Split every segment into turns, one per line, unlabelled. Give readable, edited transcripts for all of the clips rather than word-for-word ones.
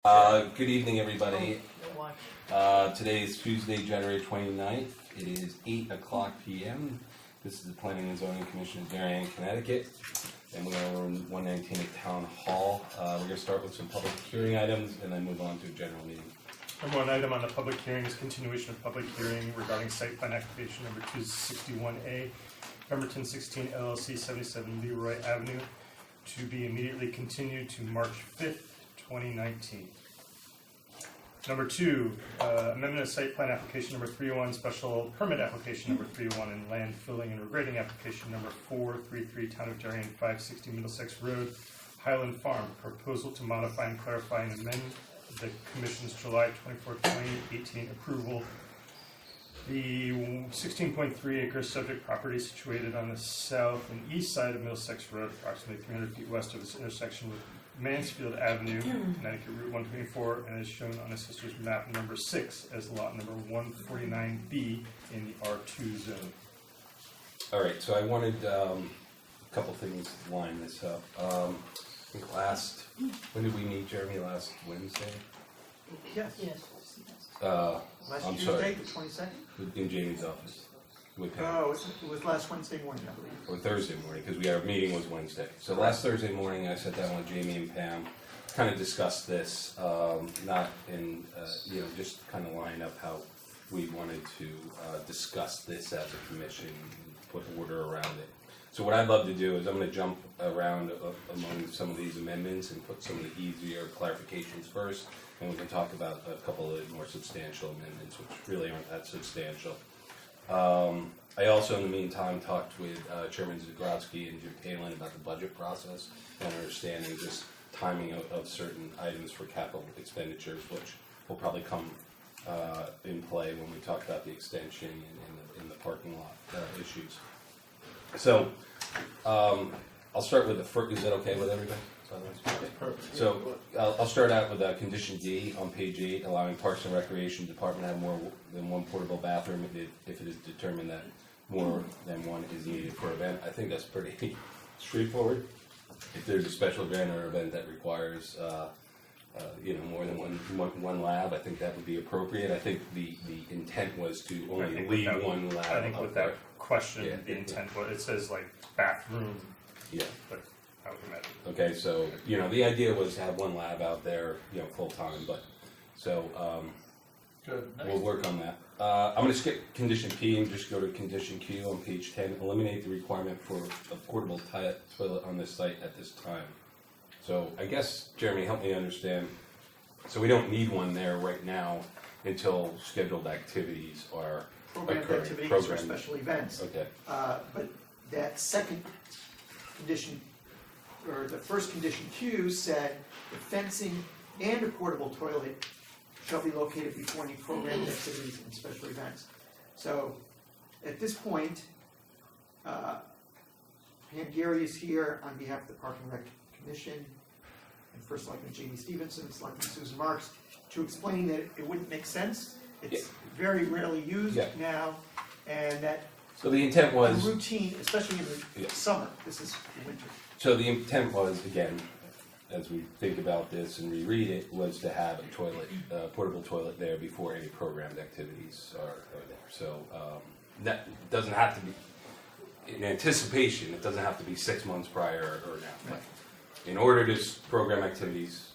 Good evening, everybody. Today is Tuesday, January 29th. It is 8 o'clock p.m. This is the Planning and Zoning Commission of Darien, Connecticut, and we are in 119 at Town Hall. We're going to start with some public hearing items and then move on to a general meeting.
Number one item on the public hearing is continuation of public hearing regarding site plan application number 261A, Pemberton 16 LLC 77 Leroy Avenue, to be immediately continued to March 5th, 2019. Number two, amendment of site plan application number 301, special permit application number 301, and land filling and regrading application number 433, Town of Darien, 560 Middlesex Road, Highland Farm. Proposal to modify and clarify and amend the Commission's July 24, 2018 approval. The 16.3 acre subject property situated on the south and east side of Middlesex Road, approximately 300 feet west of its intersection with Mansfield Avenue, Connecticut Route 124, and is shown on Assessor's Map number 6 as lot number 149B in the R2 zone.
All right, so I wanted a couple things to line this up. I think when did we meet, Jeremy? Last Wednesday?
Yes.
I'm
Tuesday,
sorry.
the 22nd?
In Jamie's office. With him.
Oh, it was last Wednesday morning, I believe.
Or Thursday morning, because our meeting was Wednesday. So last Thursday morning, I sat down with Jamie and Pam, kind of discussed this, not in, just kind of line up how we wanted to discuss this as a commission, and put order around it. So what I'd love to do is I'm going to jump around among some of these amendments and put some of the easier clarifications first, and we can talk about a couple of more substantial amendments, which really aren't that substantial. I also, in the meantime, talked with Chairman Zagrodzky and Jim Highland about the budget process and understanding just timing of certain items for capital expenditures, which will probably come in play when we talk about the extension and in the parking lot issues. So, I'll start with the first. Is that okay with everybody?
Perfect.
So I'll start out with condition D on page 8, allowing Parks and Recreation Department to have more than one portable bathroom if it is determined that more than one is needed for an event. I think that's pretty straightforward. If there's a special event or event that requires more than one lab, I think that would be appropriate. I think the intent was to only leave one lab.
I think with that question,
Yeah.
the intent, what it says like bathroom,
Yeah.
but I would imagine.
Okay, so, the idea was to have one lab out there, full time, but, so,
Good.
we'll work on that. I'm gonna skip condition P and just go to condition Q on page 10, eliminate the requirement for a portable toilet on this site at this time. So, I guess, Jeremy, help me understand, so we don't need one there right now until scheduled activities are
Programmed
occurring.
activities or special events.
Okay,
But that second condition, or the first condition Q said, the fencing and a portable toilet shall be located before any programmed activities and special events. So, at this point, Pam Gary is here on behalf of the Park and Rec Commission, and First Selectman Jamie Stevenson, Selectman Susan Marks, to explain that it wouldn't make sense. It's very rarely used now, and that
so the intent was.
routine, especially in the summer, this is winter.
So the intent was, again, as we think about this and reread it, was to have a toilet, portable toilet there before any programmed activities are there. So that doesn't have to be, in anticipation, it doesn't have to be 6 months prior or now.
Right.
In order to program activities,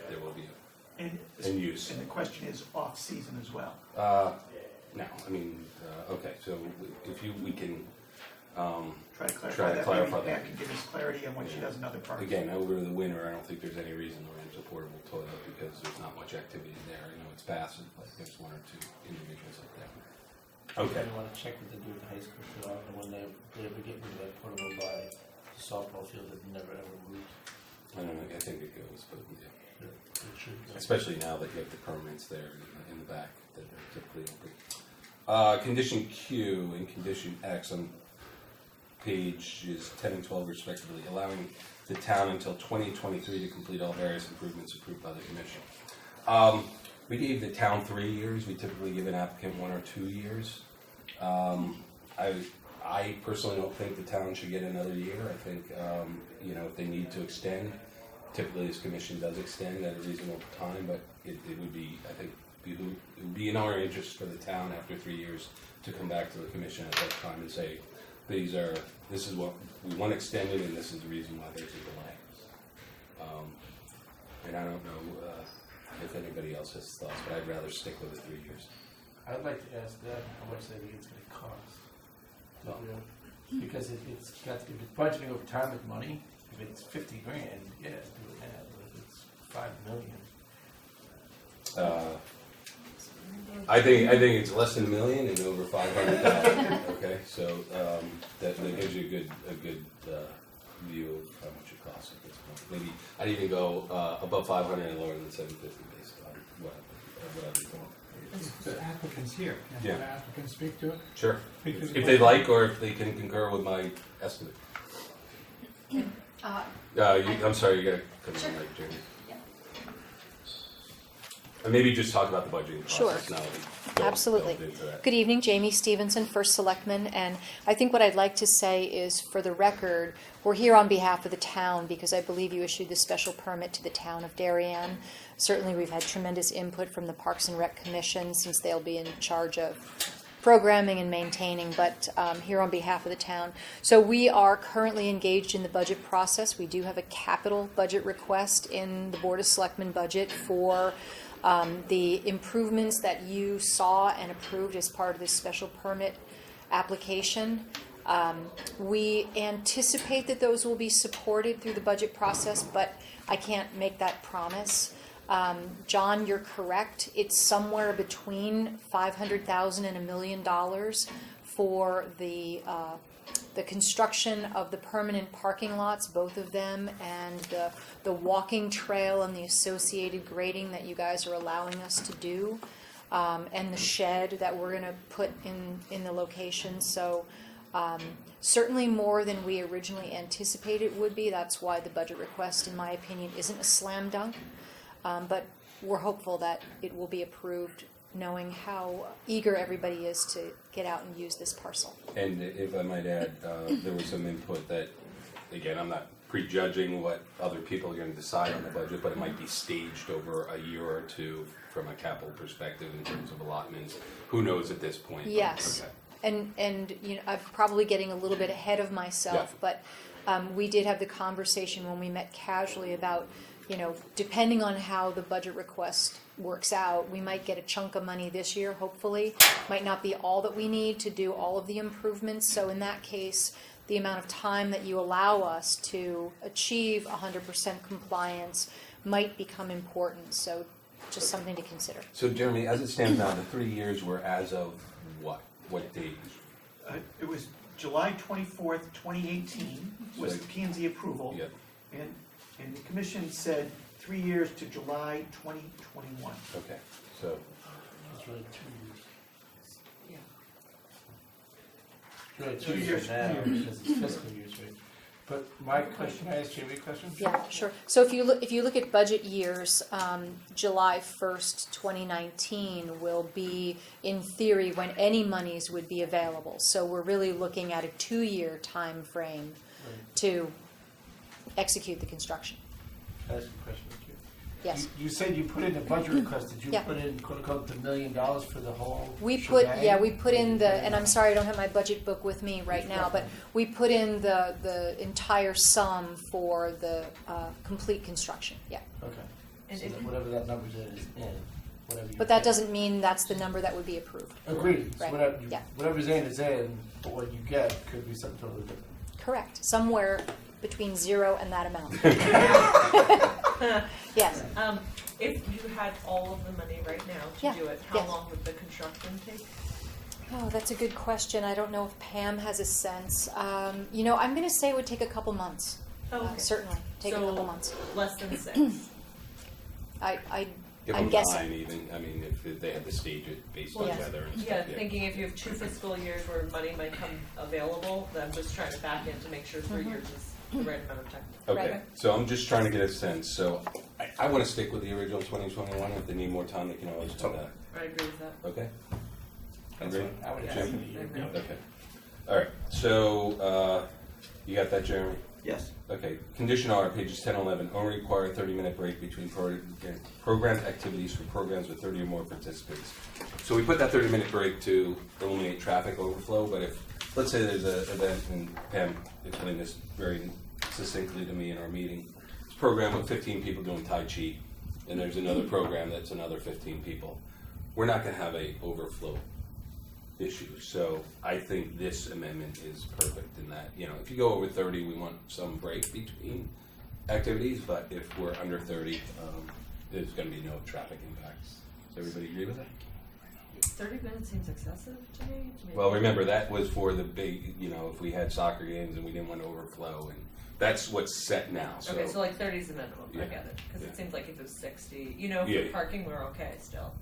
there will be
And
in use.
And the question is off-season as well.
No, I mean, okay, so if we can,
Try to clarify
Try to
that,
clarify
maybe
that.
Pam can give us clarity on what she does in other parts.
again, over the winter, I don't think there's any reason to rent a portable toilet because there's not much activity there. It's passive, but there's one or two individuals up there. Okay.
I want to check what they do with the high school field, and when they ever get rid of that portable by the softball field that never ever moved.
I don't know, I think it goes, but yeah.
It should go.
Especially now that you have the permits there in the back that are typically open. Condition Q and condition X on pages 10 and 12 respectively, allowing the town until 2023 to complete all various improvements approved by the commission. We gave the town 3 years. We typically give an applicant 1 or 2 years. I personally don't think the town should get another year. I think, if they need to extend, typically this commission does extend at a reasonable time, but it would be, I think, it would be in our interest for the town after 3 years to come back to the commission at that time and say, this is what we want extended and this is the reason why there's a delay. And I don't know if anybody else has thoughts, but I'd rather stick with the 3 years.
I'd like to ask them how much they think it's gonna cost.
No.
Because if it's budgeting over time with money, if it's 50 grand, yeah, do it now, but if it's 5 million.
I think it's less than $1 million and over 500,000. Okay, so that gives you a good view of how much it costs at this point. Maybe I'd even go above 500 and lower than 750 based on what I've been told.
The applicants here, can
Yeah.
the applicant speak to it?
Sure,
Because
if they like or if they can concur with my estimate. I'm sorry, you gotta come on, right, Jamie. And maybe just talk about the budgeting process
Sure.
now. Go
Absolutely.
into that.
Good evening, Jamie Stevenson, First Selectman, and I think what I'd like to say is, for the record, we're here on behalf of the town because I believe you issued the special permit to the town of Darien. Certainly, we've had tremendous input from the Parks and Rec Commission since they'll be in charge of programming and maintaining, but here on behalf of the town. So we are currently engaged in the budget process. We do have a capital budget request in the Board of Selectmen budget for the improvements that you saw and approved as part of this special permit application. We anticipate that those will be supported through the budget process, but I can't make that promise. John, you're correct. It's somewhere between $500,000 and $1 million for the construction of the permanent parking lots, both of them, and the walking trail and the associated grading that you guys are allowing us to do, and the shed that we're going to put in the location. So certainly more than we originally anticipated would be. That's why the budget request, in my opinion, isn't a slam dunk. But we're hopeful that it will be approved, knowing how eager everybody is to get out and use this parcel.
And if I might add, there was some input that, again, I'm not prejudging what other people are going to decide on the budget, but it might be staged over a year or two from a capital perspective in terms of allotments. Who knows at this point?
Yes.
Okay.
And you know, I'm probably getting a little bit ahead of myself,
Yeah.
but we did have the conversation when we met casually about, you know, depending on how the budget request works out, we might get a chunk of money this year, hopefully. Might not be all that we need to do all of the improvements. So in that case, the amount of time that you allow us to achieve 100% compliance might become important. So just something to consider.
So Jeremy, as it stands now, the 3 years were as of what? What date?
It was July 24th, 2018 was the P&Z approval.
Yep.
And the commission said 3 years to July 2021.
Okay, so,
It's really 2 years.
Yeah.
It's really 2
2
years
years.
now, because it's fiscal years, right? But my question, can I ask Jamie a question?
Yeah, sure. So if you look at budget years, July 1st, 2019 will be, in theory, when any monies would be available. So we're really looking at a 2-year time frame
Right.
to execute the construction.
Can I ask a question?
Yes.
You said you put in a budget request, did you
Yeah.
put in quote unquote the $1 million for the whole
We put,
shebang?
yeah, we put in the, and I'm sorry I don't have my budget book with me right now, but we put in the entire sum for the complete construction, yeah.
Okay,
And
so
if-
that whatever that number is in, whatever you.
But that
get.
doesn't mean that's the number that would be approved.
Agreed, so
Right,
whatever,
yeah.
whatever's in is in, but what you get could be something totally different.
Correct, somewhere between 0 and that amount. Yes.
If you had all of the money right now
Yeah,
to do it, how
yes.
long would the construction take?
Oh, that's a good question. I don't know if Pam has a sense. You know, I'm going to say it would take a couple months.
Oh, okay.
Certainly, take a
So,
couple months.
Less than 6.
give
I'm
them
guessing.
time even, I mean, if they had to stage it based on
Well,
weather and
Yeah,
stuff,
thinking if you have 2 fiscal years where money might come available, then I'm just trying to back in to make sure 3 years is the right amount of time.
Okay,
Right.
so I'm just trying to get a sense, so I want to stick with the original 2021, if they need more time, they can always do that,
I agree with that.
okay?
That's
Agree?
what I would
Yeah.
ask
Jim?
you.
I agree.
Okay, all right, so, you got that, Jeremy?
Yes.
Okay, condition R, pages 10 and 11, only require a 30-minute break between programmed activities for programs with 30 or more participants. So we put that 30-minute break to eliminate traffic overflow, but if, let's say there's an event, and Pam explained this very succinctly to me in our meeting, it's a program with 15 people doing Tai Chi, and there's another program that's another 15 people. We're not gonna have a overflow issue, so I think this amendment is perfect in that, you know, if you go over 30, we want some break between activities, but if we're under 30, there's gonna be no traffic impacts. Does everybody agree with that?
30 minutes seems excessive to me.
Well, remember, that was for the big, you know, if we had soccer games and we didn't want to overflow, and that's what's set now, so.
Okay, so like 30 is the minimum, I
Yeah,
get it, because
yeah.
it seems like if it was 60, you know,
Yeah.
for parking, we're okay still.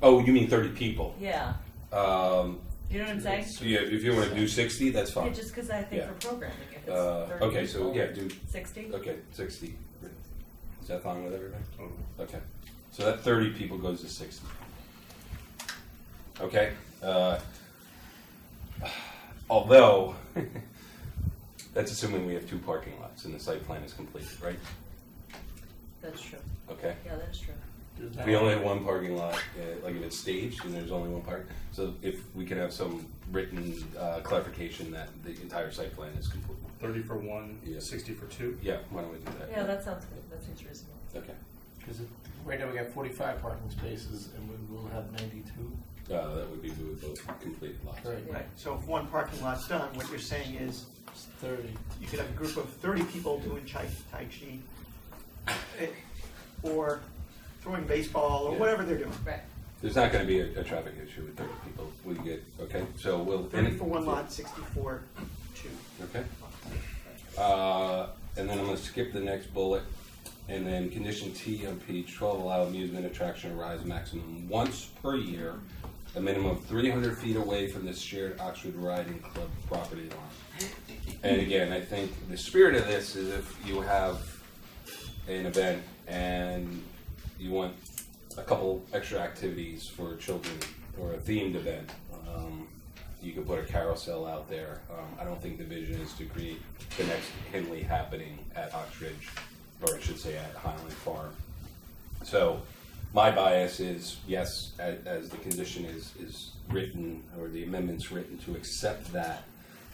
Oh, you mean 30 people?
Yeah,
Um,
you know what I'm saying?
so yeah, if you want to do 60, that's
Yeah,
fine.
just because I think
Yeah.
for programming, if it's 30
Okay, so
people,
yeah, do,
60?
okay, 60. Is that fine with everybody?
Totally.
Okay, so that 30 people goes to 60. Okay, although, that's assuming we have 2 parking lots and the site plan is completed, right?
That's true.
Okay,
Yeah, that is true.
if we only have 1 parking lot, like if it's staged and there's only 1 park, so if we can have some written clarification that the entire site plan is complete.
30 for one,
Yeah.
60 for two.
Yeah, why don't we do that?
Yeah, that sounds good, that seems reasonable.
Okay,
Because right now we got 45 parking spaces and we will have 92.
that would be with both completed lots.
Right.
Yeah.
Right, so if one parking lot's done, what you're saying is
It's 30.
you could have a group of 30 people doing Tai Chi, or throwing baseball, or
Yeah.
whatever they're doing.
Right.
There's not gonna be a traffic issue with 30 people, we get, okay, so we'll.
30 for one lot, 60 for two.
Okay. And then I'm gonna skip the next bullet, and then condition T on page 12, allow amusement attraction to rise maximum once per year, a minimum of 300 feet away from the shared Oxford Riding Club property line. And again, I think the spirit of this is if you have an event and you want a couple extra activities for children or a themed event, you could put a carousel out there. I don't think the vision is to create the next Henley happening at Oxridge, or I should say at Highland Farm. So my bias is, yes, as the condition is written, or the amendment's written, to accept that,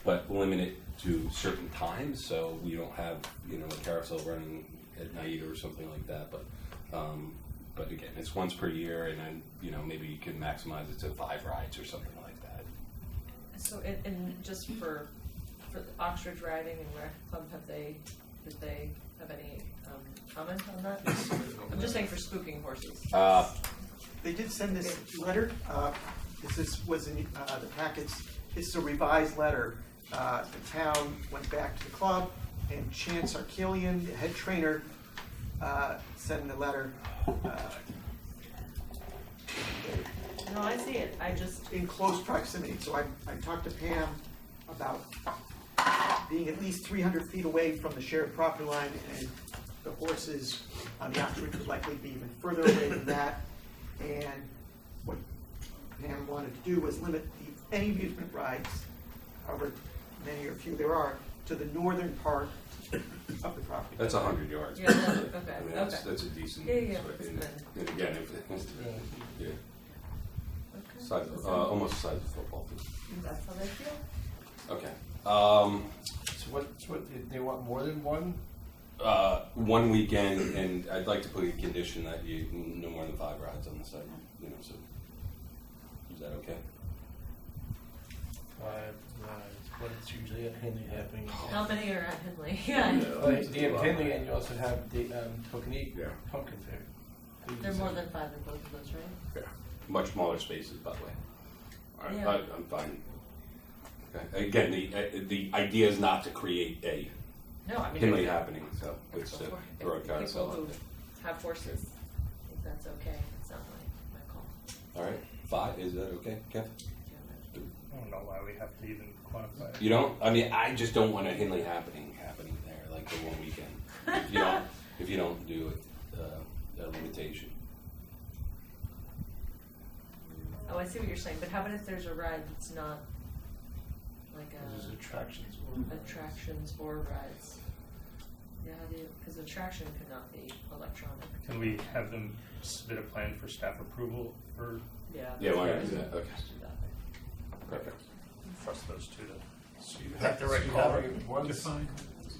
but limit it to certain times, so we don't have, you know, a carousel running at night or something like that, but again, it's once per year, and then, you know, maybe you can maximize it to 5 rides or something like that.
So, and just for Oxford Riding and Rec Club, did they have any comment on that? I'm just saying for spooking horses.
They did send this letter, this was in the packets, it's a revised letter. The town went back to the club, and Chance Arkelian, the head trainer, sent the letter.
No, I see it, I just,
In close proximity, so I talked to Pam about being at least 300 feet away from the shared property line, and the horses on the Oxford would likely be even further away than that. And what Pam wanted to do was limit any amusement rides, however many or few there are, to the northern part of the property.
That's 100 yards.
yeah, okay,
I mean, that's a decent.
Yeah, yeah,
and-
it's
and again, if, yeah,
okay.
size, almost the size of football field.
That's how they feel?
Okay.
So what, they want more than one?
One weekend, and I'd like to put a condition that you, no more than 5 rides on the site, you know, so, is that okay?
5 rides, but it's usually at Henley happening.
How many are at Henley? Yeah,
Like, you have Henley and you also have the Tokenie
Yeah.
Pumpkin Fair.
there are more than 5 in both of those, right?
Yeah. Much smaller spaces, by the way. All right,
Yeah.
I'm fine. Okay, again, the idea is not to create a
No, I mean.
Henley
if-
happening, so it's to throw a
if
carousel
people
out
who
there.
have horses, I think that's okay, it's not my call.
All right, 5, is that okay, Kev?
I don't know why we have to even quantify it.
You don't? I mean, I just don't want a Henley happening there, like the one weekend. If you don't do it, a limitation.
Oh, I see what you're saying, but how about if there's a ride that's not like
There's attractions or.
attractions or rides. Yeah, how do you, because attraction cannot be electronic.
Can we have them submit a plan for staff approval for
Yeah.
Yeah, why not
that's
do
right.
that? Okay.
Just do that.
Perfect.
trust those two to
So you
make
have
the
to,
right
so you
call?
have it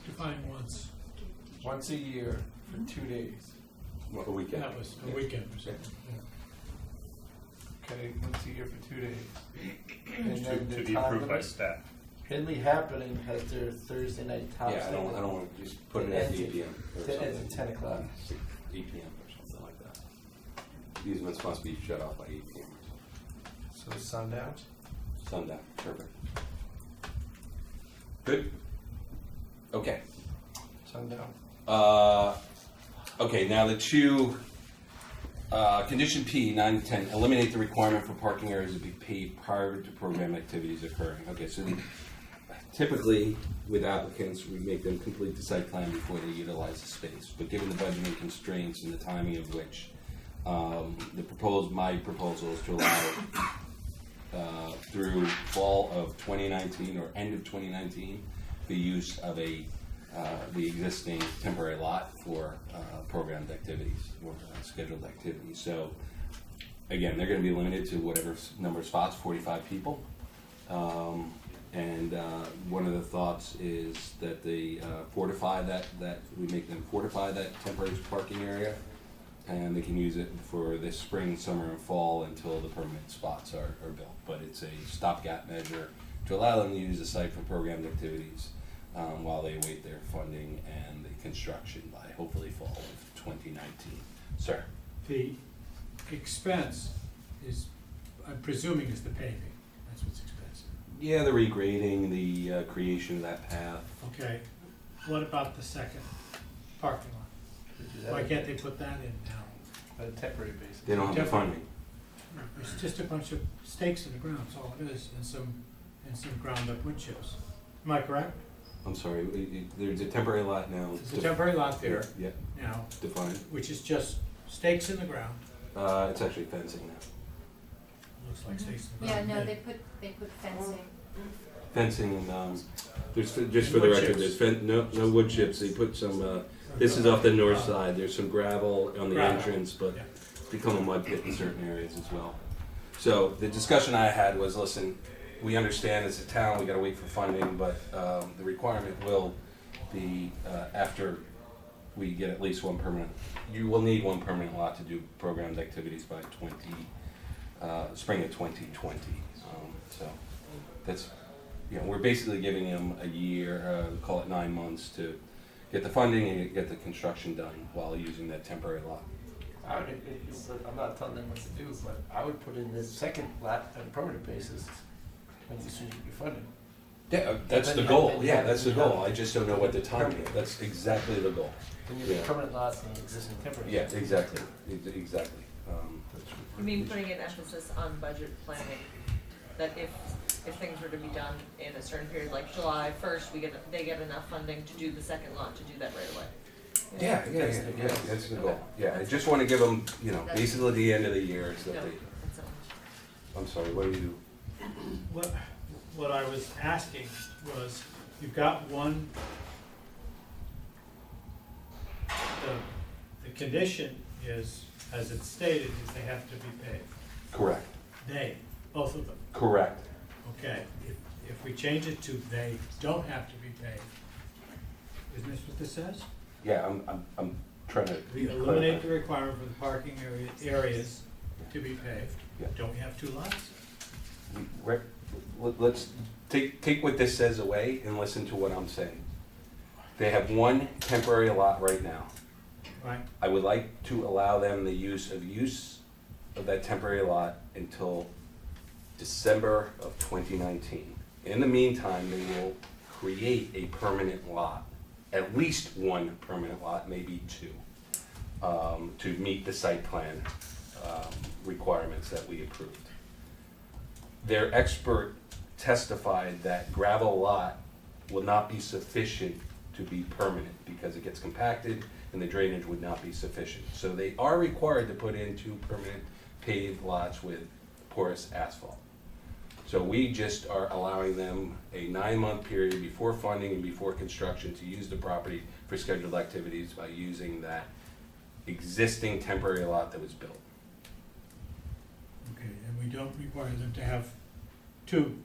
Define
once a year for 2 days.
Well, a weekend.
that was a weekend or something.
Okay, once a year for 2 days. And then
To
the
be
time
approved by
limit.
staff.
Henley Happening has their Thursday night tops.
Yeah, I don't want to just put it at 8 p.m. or
That ends
something.
at 10 o'clock.
8 p.m. or something like that. Easements must be shut off by 8 p.m. or
So sundown.
something. Sundown, perfect. Good? Okay.
Sundown.
Okay, now the two, condition P, 9 to 10, eliminate the requirement for parking areas to be paved prior to program activities occurring. Okay, so typically with applicants, we make them complete the site plan before they utilize the space. But given the budgeting constraints and the timing of which, my proposal is to allow through fall of 2019 or end of 2019, the use of the existing temporary lot for programmed activities or scheduled activities. So again, they're going to be limited to whatever number of spots, 45 people. And one of the thoughts is that they fortify that we make them fortify that temporary parking area, and they can use it for this spring, summer, and fall until the permanent spots are built. But it's a stopgap measure to allow them to use the site for programmed activities while they await their funding and the construction by hopefully fall of 2019. Sir?
The expense is, I'm presuming, is the paving. That's what's expensive.
Yeah, the regrading, the creation of that path.
Okay, what about the second parking lot? Why can't they put that in now?
On a temporary basis.
They don't have the funding.
It's just a bunch of stakes in the ground, that's all it is, and some ground up wood chips. Am I correct?
I'm sorry, there's a temporary lot now.
There's a temporary lot there
Yeah,
now,
defined.
which is just stakes in the ground.
It's actually fencing now.
Looks like stakes in the
Yeah,
ground.
no, they put fencing.
Fencing and, there's, just for the
Wood
record,
chips.
there's no wood chips, they put some, this is off the north side, there's some gravel on the
Gravel.
entrance, but
Yeah.
it's become a mud pit in certain areas as well. So the discussion I had was, listen, we understand as a town, we gotta wait for funding, but, the requirement will be, after we get at least one permanent, you will need one permanent lot to do programmed activities by spring of 2020. So that's, you know, we're basically giving them a year, call it 9 months to get the funding and get the construction done while using that temporary lot.
I'm not telling them what to do, but I would put in this second lot on a permanent basis when you soon as you get funding.
Yeah, that's the goal, yeah, that's the goal, I just don't know what the timing is, that's exactly the goal.
Then you have
Yeah.
permanent lots and existing temporary.
Yeah, exactly, exactly.
You mean putting an emphasis on budget planning, that if things were to be done in a certain period, like July 1st, they get enough funding to do the second lot, to do that right away?
Yeah, that's the goal, yeah, I just wanna give them, you know, basically the end of the year is that
No,
they,
that's all.
I'm sorry, what do you?
What I was asking was, you've got one, the condition is, as it's stated, is they have to be paved.
Correct,
Both of them.
correct.
Okay, if we change it to they don't have to be paved, isn't this what this says?
Yeah, I'm trying to.
We eliminate the requirement for the parking areas to be paved.
Yeah.
Don't we have two lots?
Let's take what this says away and listen to what I'm saying. They have one temporary lot right now.
Right?
I would like to allow them the use of that temporary lot until December of 2019. In the meantime, they will create a permanent lot, at least one permanent lot, maybe two, to meet the site plan requirements that we approved. Their expert testified that gravel lot will not be sufficient to be permanent because it gets compacted and the drainage would not be sufficient. So they are required to put in 2 permanent paved lots with porous asphalt. So we just are allowing them a 9-month period before funding and before construction to use the property for scheduled activities by using that existing temporary lot that was built.
Okay, and we don't require them to have 2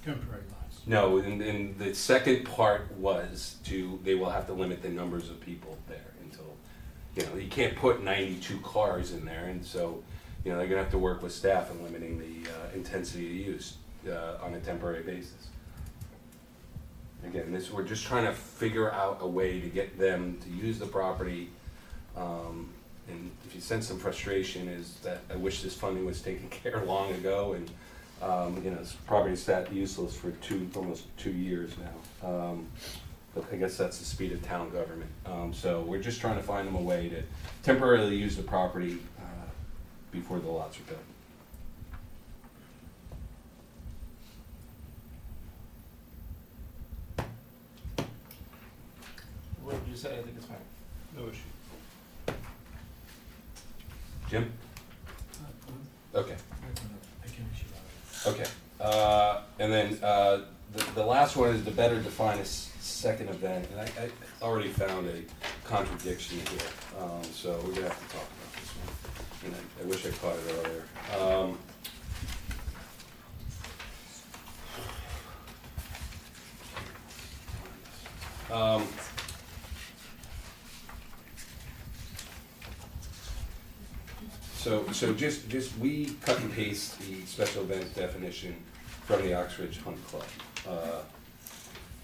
temporary lots.
No, and the second part was they will have to limit the numbers of people there until, you can't put 92 cars in there, and so, they're gonna have to work with staff in limiting the intensity of use on a temporary basis. Again, we're just trying to figure out a way to get them to use the property. And if you sense some frustration, is that I wish this funding was taken care of long ago, and this property's that useless for almost 2 years now. But I guess that's the speed of town government. So we're just trying to find them a way to temporarily use the property before the lots are built.
What did you say? I think it's fine.
No issue.
Jim? Okay.
I can issue out.
Okay, and then, the last one is to better define a second event, and I already found a contradiction here, so we're gonna have to talk about this one, and I wish I caught it earlier. So just we cut and paste the special event definition from the Oxford Hunt Club.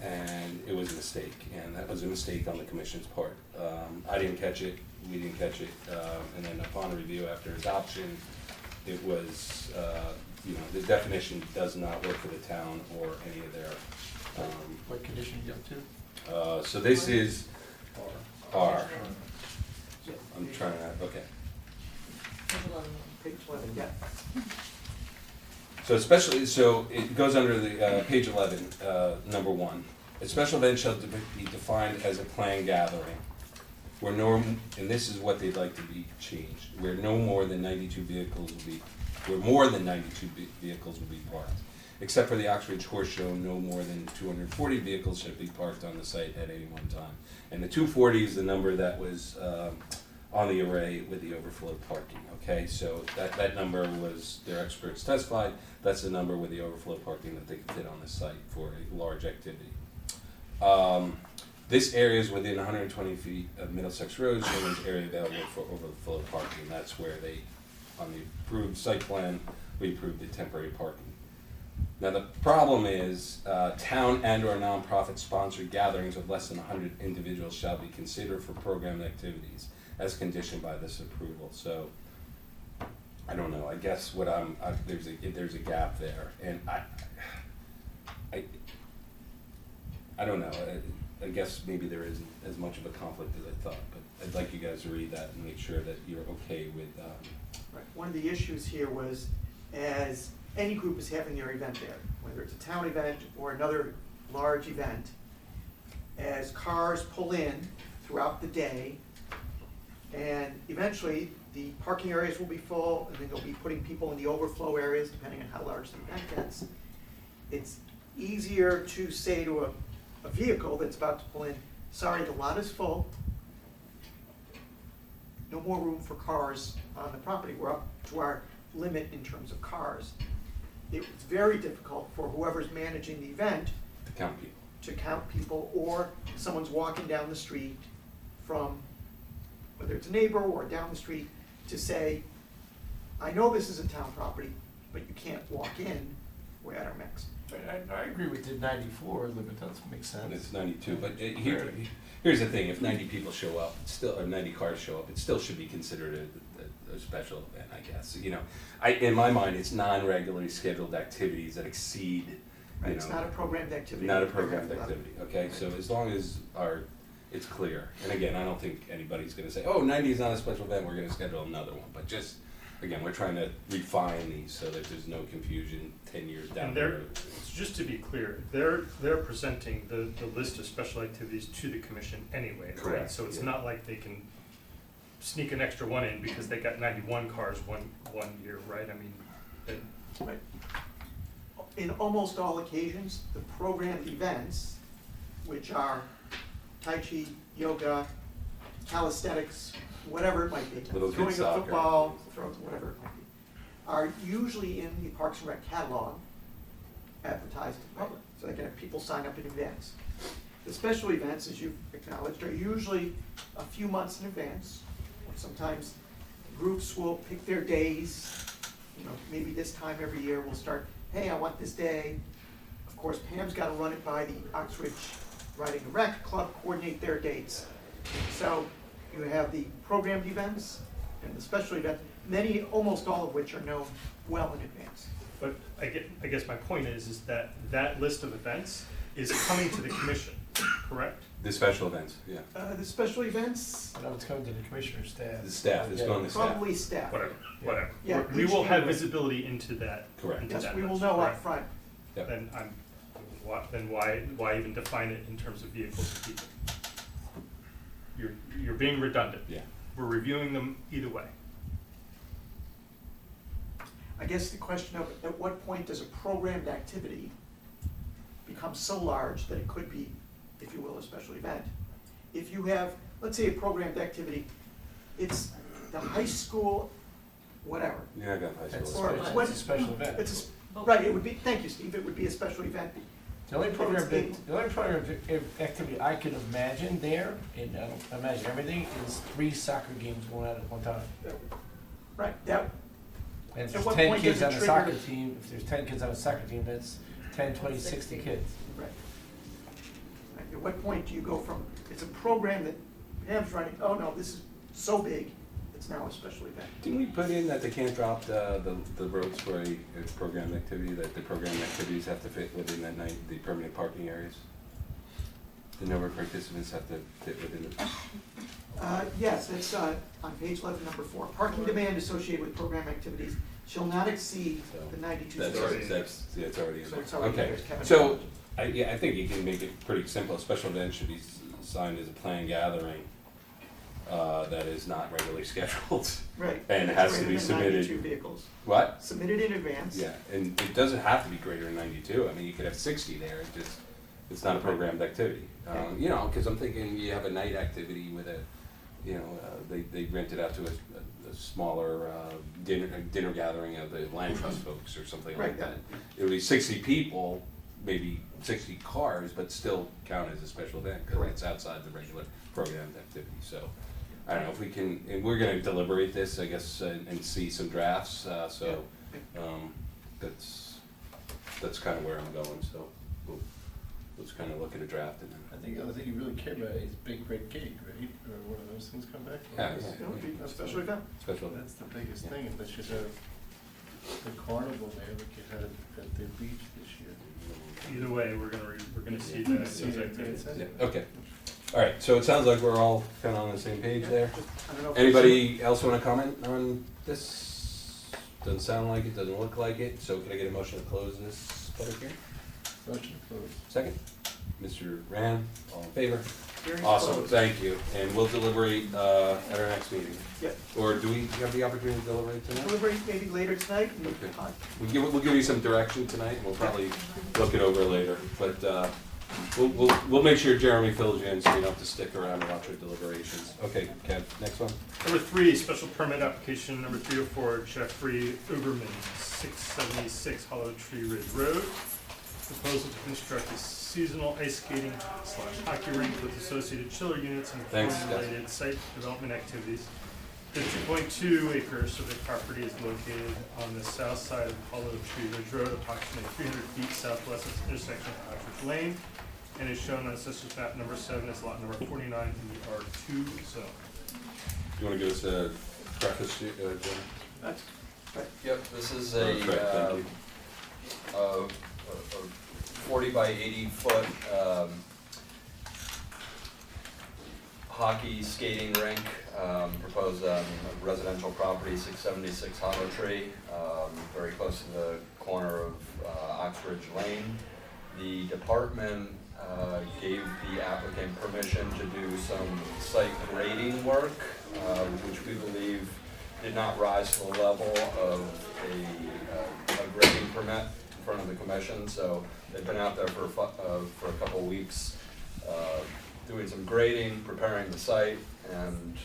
And it was a mistake, and that was a mistake on the commission's part. I didn't catch it, we didn't catch it, and then upon review after adoption, it was, the definition does not work for the town or any of their,
What condition you up to?
so this is R. I'm trying to, okay.
Page 11, yeah.
So it goes under the, page 11, number 1. A special event shall be defined as a planned gathering where and this is what they'd like to be changed, where more than 92 vehicles will be parked. Except for the Oxford Horse Show, no more than 240 vehicles should be parked on the site at any one time. And the 240 is the number that was, on the array with the overflow parking, okay? So that number was, their experts testified, that's the number with the overflow parking that they could fit on the site for a large activity. This area is within 120 feet of Middlesex Road, so there's area available for overflow parking. That's where on the approved site plan, we approved the temporary parking. Now the problem is, town and/or nonprofit sponsored gatherings of less than 100 individuals shall be considered for program activities as conditioned by this approval. So, I don't know, I guess there's a gap there, and I don't know, I guess maybe there isn't as much of a conflict as I thought, but I'd like you guys to read that and make sure that you're okay with,
Right. One of the issues here was, as any group is having their event there, whether it's a town event or another large event, as cars pull in throughout the day, and eventually the parking areas will be full, and then they'll be putting people in the overflow areas, depending on how large the event gets. It's easier to say to a vehicle that's about to pull in, sorry, the lot is full, no more room for cars on the property, we're up to our limit in terms of cars. It's very difficult for whoever's managing the event
to count people.
to count people, or someone's walking down the street from, whether it's a neighbor or down the street, to say, I know this is a town property, but you can't walk in, we're at our max.
I agree with the 94, but that makes sense.
And it's 92, but here's the thing, if 90 people show up, or 90 cars show up, it still should be considered a special event, I guess. In my mind, it's non-regularly scheduled activities that exceed,
Right, it's not a programmed activity.
Not a programmed activity, okay? So as long as it's clear, and again, I don't think anybody's gonna say, oh, 90 is not a special event, we're gonna schedule another one, but just, again, we're trying to refine these so that there's no confusion 10 years down
And
the road.
just to be clear, they're presenting the list of special activities to the commission anyway, right?
Correct,
So it's
yeah.
not like they can sneak an extra one in because they got 91 cars one year, right? I mean,
Right. in almost all occasions, the programmed events, which are Tai Chi, yoga, calisthenics, whatever it might be,
Little kid
throwing a
soccer.
football, whatever it might be, are usually in the Parks and Rec catalog, advertised to the public, so they can have people sign up in advance. The special events, as you've acknowledged, are usually a few months in advance, or sometimes groups will pick their days, maybe this time every year we'll start, hey, I want this day. Of course, Pam's gotta run it by the Oxbridge Riding and Rec Club, coordinate their dates. So you have the programmed events and the special event, almost all of which are known well in advance.
But I guess my point is that that list of events is coming to the commission, correct?
The special events, yeah.
The special events,
I know it's coming to the commissioner's staff.
The staff, it's going to staff.
probably staff.
Whatever.
Yeah,
We
each
will have
year.
visibility into that.
Correct.
into
Yes,
that
we will
list,
know
correct?
up front.
Yep.
Then why even define it in terms of vehicles and people? You're being redundant.
Yeah.
We're reviewing them either way.
I guess the question of, at what point does a programmed activity become so large that it could be, if you will, a special event? If you have, let's say a programmed activity, it's the high school, whatever.
You're not gonna have high
That's
school.
Or
a
what-
it's a special event.
Right, it would be, thank you, Steve, it would be a special event.
The only
If
program,
it's
the only program activity I can imagine there, and I don't imagine everything, is 3 soccer games going on at one time.
Right, that,
And if
At
there's
what
10
point
kids
does
on
it
a soccer
trigger the-
team, if there's 10 kids on a soccer team, that's 10, 20, 60
60.
kids.
right. Right, at what point do you go from, it's a program that Pam's running, oh no, this is so big, it's now a special event.
Didn't we put in that they can't drop the roads for a programmed activity, that the programmed activities have to fit within that night, the permanent parking areas? The number of participants have to fit within it.
Yes, it's on page 11, number 4. Parking demand associated with program activities shall not exceed the 92
That's
spaces.
already, it's already in
So
there.
it's already
Okay,
there, as Kevin
so,
mentioned.
I think you can make it pretty simple. A special event should be signed as a planned gathering that is not regularly scheduled.
Right.
and it
it's
has to
greater
be
than
submitted.
92 vehicles.
What?
Submitted in advance.
Yeah, and it doesn't have to be greater than 92. I mean, you could have 60 there, it's not a programmed activity. Because I'm thinking you have a night activity with they rent it out to a smaller dinner gathering of the land trust folks or something like
Right,
that. It would be 60 people, maybe 60 cars, but still count as a special event because
Correct.
it's outside the regular programmed activity. So I don't know if we can, and we're going to deliberate this, I guess, and see some drafts. That's kind of where I'm going. So let's kind of look at a draft and then.
I think the other thing you really care about is big red cake, right? Or one of those things come back.
Yeah,
It would be a special event.
Special event.
That's the biggest
Yeah.
thing, unless you have the carnival there, like you had at the beach this year.
Either way, we're gonna see that.
Yeah, okay. All right, so it sounds like we're all kind of on the same page there.
I don't know if
Anybody else want to comment on this? Doesn't sound like it, doesn't look like it, so can I get a motion to close this public hearing?
Motion closed.
Second? Mr. Rand, all in favor?
hearing's
Awesome,
closed.
thank you, and we'll deliberate at our next meeting.
Yep.
Or do we have the opportunity to deliberate tonight?
Deliberate maybe later tonight. and,
Okay. We'll give you some direction tonight, and we'll probably look it over later, but we'll make sure Jeremy fills you in so you don't have to stick around and watch our deliberations. Okay, Kev, next one?
Number 3, special permit application number 304, Jeffrey Overman, 676 Hollow Tree Ridge Road. Proposal to construct a seasonal ice skating / hockey rink with associated chiller units and
Thanks, guys.
related site development activities. The 2.2 acre survey property is located on the south side of Hollow Tree Ridge Road, approximately 300 feet southwest of the intersection of Oxford Lane, and is shown on Assessor's Map number 7 as lot number 49 in the R2 zone.
Do you want to give us a preface, Jim?
That's right.
Yep, this is
Perfect, thank you.
a 40 by 80 foot hockey skating rink proposed on residential property 676 Hollow Tree, very close to the corner of Oxbridge Lane. The department gave the applicant permission to do some site grading work, which we believe did not rise to the level of a grading permit. In front of the commission, so they've been out there for a couple of weeks, doing some grading, preparing the site, and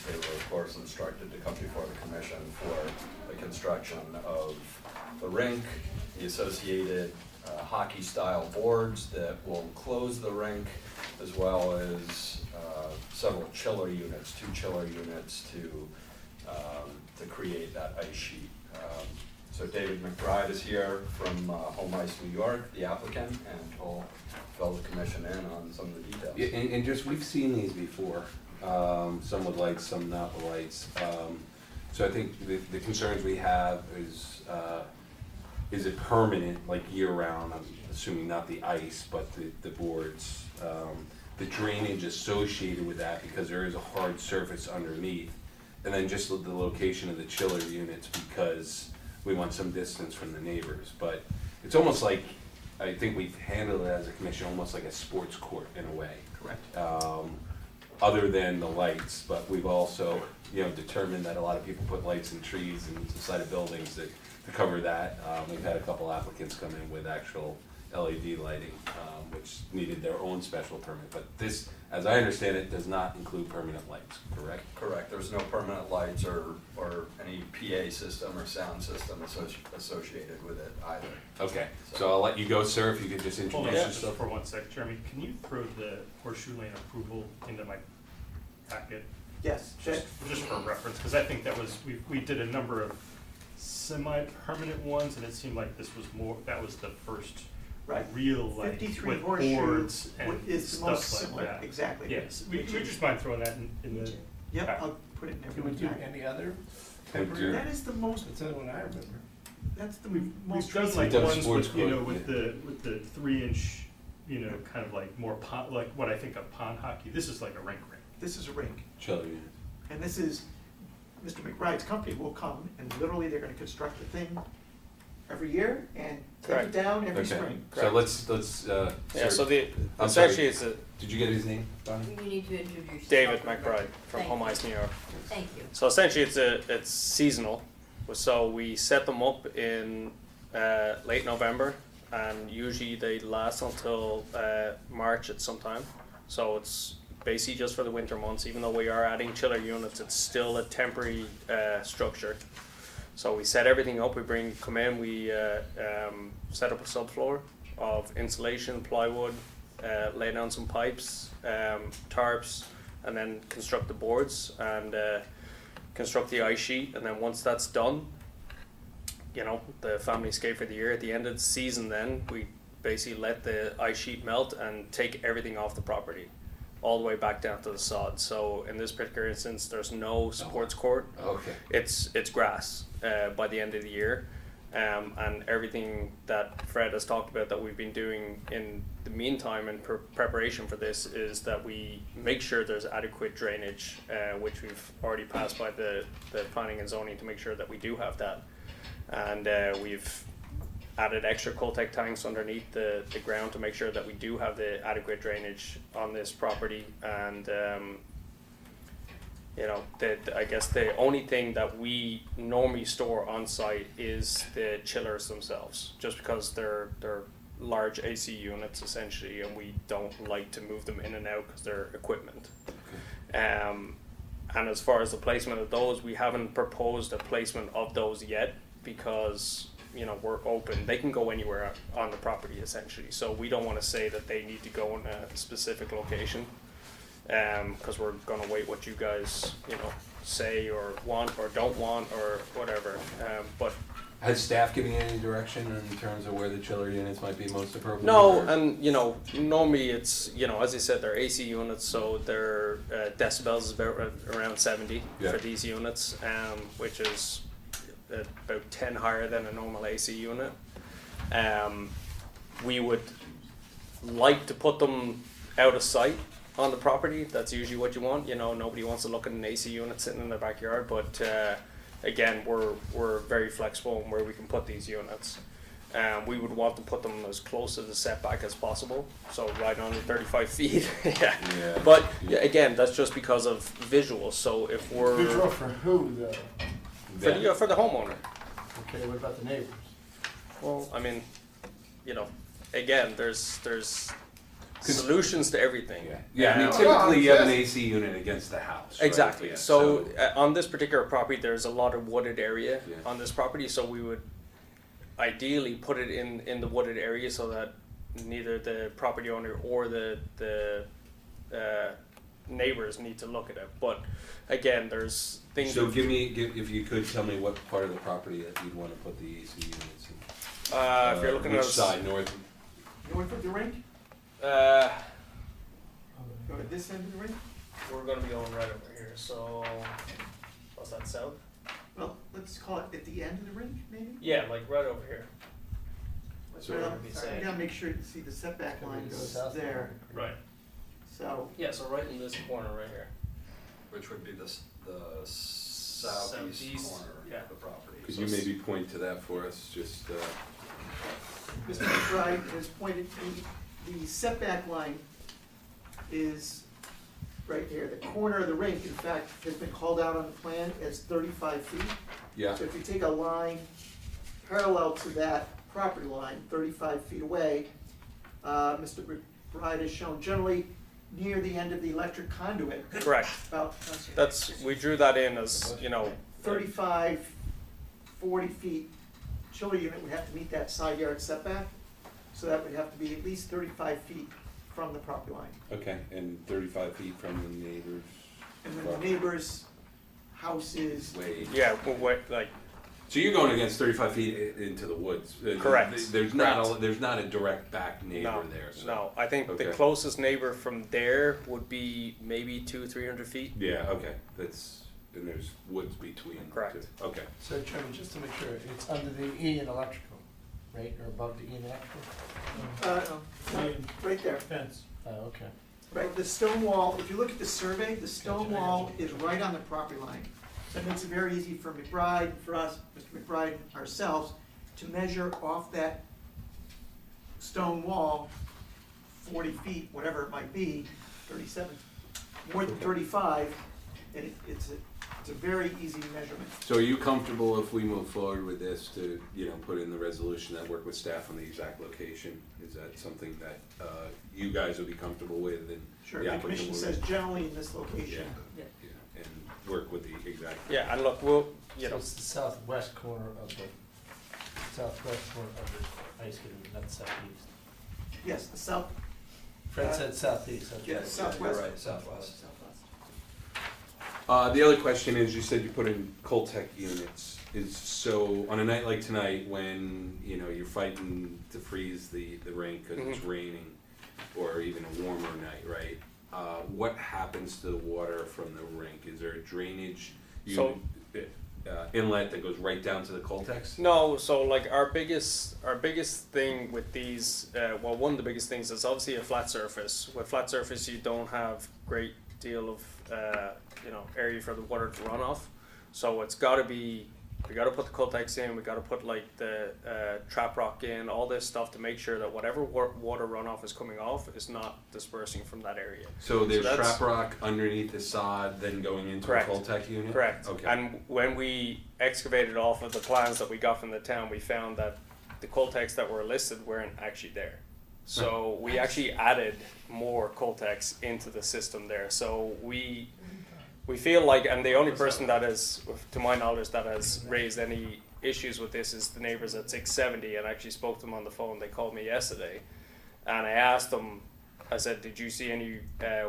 they were of course instructed to come before the commission for the construction of the rink, the associated hockey-style boards that will close the rink, as well as several chiller units, 2 chiller units to create that ice sheet. So David McBride is here from Home Ice New York, the applicant, and he'll fill the commission in on some of the details.
Yeah, and just, we've seen these before, some with lights, some not with lights. So I think the concerns we have is it permanent, like year-round? I'm assuming not the ice, but the boards, the drainage associated with that, because there is a hard surface underneath. And then just the location of the chiller units, because we want some distance from the neighbors. But it's almost like, I think we've handled it as a commission, almost like a sports court in a way.
Correct.
Other than the lights, but we've also, determined that a lot of people put lights in trees and the side of buildings to cover that. We've had a couple applicants come in with actual LED lighting, which needed their own special permit. But this, as I understand it, does not include permanent lights, correct?
Correct, there's no permanent lights or any PA system or sound system associated with it either.
Okay, so I'll let you go, sir, if you could just
Hold on
introduce
just
yourself.
for 1 sec, Jeremy, can you throw the horseshoe lane approval into my packet?
Yes,
Just for reference, because I think that was, we did a number of semi-permanent ones, and it seemed like that was the first
right.
real, like,
53
with
horseshoe
boards and
is the most
stuff like
similar,
that.
exactly.
Yes, we just mind throwing that in the,
Yep, I'll put it in
Can we do
every
any other?
do.
That is the most,
That's the only one I remember.
that's the
we've
most
done
recent.
like
done
ones
sports
with,
court,
with the 3-inch, kind of like more pond, like what I think of pond hockey. This is like a rink.
This is a rink,
Chiller unit.
and this is, Mr. McBride's company will come, and literally they're gonna construct the thing every year and take it
Correct.
down every
Okay,
spring.
so let's,
Yeah,
sir,
so the,
I'm sorry.
essentially it's a
did you get his name, Donnie?
You need to introduce yourself.
David McBride from
Thank
Home
you.
Ice New York.
Thank you.
So essentially it's seasonal. So we set them up in late November, and usually they last until March at some time. So it's basically just for the winter months. Even though we are adding chiller units, it's still a temporary structure. So we set everything up. We come in. We set up a subfloor of insulation, plywood, lay down some pipes, tarps, and then construct the boards and construct the ice sheet. And then once that's done, the family skate for the year. At the end of the season, then we basically let the ice sheet melt and take everything off the property, all the way back down to the sod. So in this particular instance, there's no sports court.
Okay.
It's grass by the end of the year, and everything that Fred has talked about that we've been doing in the meantime in preparation for this is that we make sure there's adequate drainage, which we've already passed by the planning and zoning to make sure that we do have that, and we've added extra Coltec tanks underneath the ground to make sure that we do have the adequate drainage on this property. And I guess the only thing that we normally store on site is the chillers themselves, just because they're large AC units essentially, and we don't like to move them in and out because they're equipment. And as far as the placement of those, we haven't proposed a placement of those yet, because we're open. They can go anywhere on the property essentially. So we don't want to say that they need to go in a specific location, because we're going to wait what you guys say or want or don't want or whatever. But
Has staff given you any direction in terms of where the chiller units might be most appropriate?
no,
or-
and normally it's as I said, they're AC units, so their decibels is about around 70
Yeah.
for these units, which is about 10 higher than a normal AC unit. We would like to put them out of sight on the property. That's usually what you want. Nobody wants to look at an AC unit sitting in their backyard, but again, we're very flexible in where we can put these units. We would want to put them as close to the setback as possible, so right under 35 feet. Yeah.
Yeah.
But again, that's just because of visuals. So if we're
Visual for who though?
for the homeowner.
Okay, what about the neighbors?
Well, I mean, again, there's solutions to everything.
Yeah, I mean, typically you have an AC unit against the house, right?
Exactly.
Yeah,
So on this particular property, there's a lot of wooded area
Yeah.
on this property. So we would ideally put it in the wooded area so that neither the property owner or the neighbors need to look at it. But again, there's things.
So if you could tell me what part of the property that you'd want to put the AC units in.
If you're looking
which
at
side, north?
North of the rink,
uh,
or at this end of the rink?
we're going to be going right over here. So what's that, south?
Well, let's call it at the end of the rink, maybe?
Yeah, like right over here.
Let's
So
right
what
up-
would we
sorry,
say?
I gotta make sure you see the setback line goes there,
Right.
so,
Yeah. So right in this corner right here.
Which would be the southeast
Southeast,
corner
yeah.
of the property.
Could you maybe point to that for us, just,
Mr. McBride has pointed, the setback line is right here. The corner of the rink, in fact, has been called out on the plan as 35 feet.
yeah,
So if you take a line parallel to that property line, 35 feet away, Mr. McBride has shown generally near the end of the electric conduit,
Correct.
about
We drew that in as
35, 40 feet. Chiller unit would have to meet that side yard setback, so that would have to be at least 35 feet from the property line.
okay, and 35 feet from the neighbors.
And then the neighbor's house is,
Way.
Yeah. Like
So you're going against 35 feet into the woods.
Correct.
There's not a direct back neighbor
no,
there. So.
no. I think the
Okay.
closest neighbor from there would be maybe 200-300 feet.
Yeah. Okay. And there's woods between.
Correct.
Two. Okay.
So Chairman, just to make sure, it's under the E in electrical, right, or above the E in electrical?
right there.
Fence.
Oh, okay.
Right, the stone wall, if you look at the survey, the stone wall is right on the property line. So it makes it very easy for McBride, for us, Mr. McBride, ourselves, to measure off that stone wall 40 feet, whatever it might be, 37, more than 35, and it's a very easy measurement.
So are you comfortable if we move forward with this to, put in the resolution that work with staff on the exact location? Is that something that you guys would be comfortable with? And
Sure,
the
the
applicant
commission
would-
says generally in this location.
Yeah.
Yeah, and work with the exact.
Yeah, and look, we'll
So it's the southwest corner of the ice cream, not southeast.
Yes, the south,
Fred said southeast. that's
yeah,
right.
southwest.
You're right, southwest.
Southwest.
The other question is, you said you put in Coltech units. So on a night like tonight, when you're fighting to freeze the rink because it's raining, or even a warmer night, right? What happens to the water from the rink? Is there a drainage inlet that goes right down to the Coltex?
No, so like our biggest thing with these, one of the biggest things is obviously a flat surface. With flat surface, you don't have great deal of area for the water to run off. So it's got to be, we got to put the Coltex in. We got to put like the trap rock in, all this stuff to make sure that whatever water runoff is coming off is not dispersing from that area.
So there's
that's-
trap rock underneath the sod, then going into
Correct.
a Coltech unit?
Correct.
Okay.
And when we excavated off of the plans that we got from the town, we found that the Coltex that were listed weren't actually there. So we actually added more Coltex into the system there. So we feel like, and the only person that is, to my knowledge, that has raised any issues with this is the neighbors at 670, and I actually spoke to them on the phone. They called me yesterday, and I asked them, I said, did you see any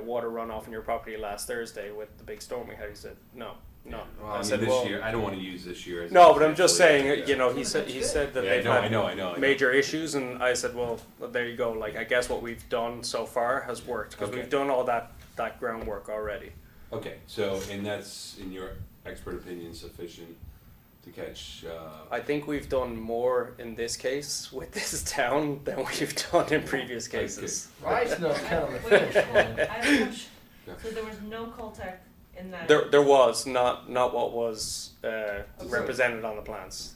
water runoff in your property last Thursday with the big storm we had? He said, no.
Well,
I said,
this
well,
year, I don't want to use this year as
no,
an
but I'm just
example.
saying, he said that
Yeah,
they've
I
had
know.
major issues, and I said, well, there you go. Like, I guess what we've done so far has worked, because
Okay.
we've done all that groundwork already.
Okay, so, and that's, in your expert opinion, sufficient to catch,
I think we've done more in this case with this town than we've done in previous cases.
Rice knows kind of a
Wait,
fish
I
line.
have a question.
Yeah.
So there was no Coltech in that?
There was not what was represented on the plans.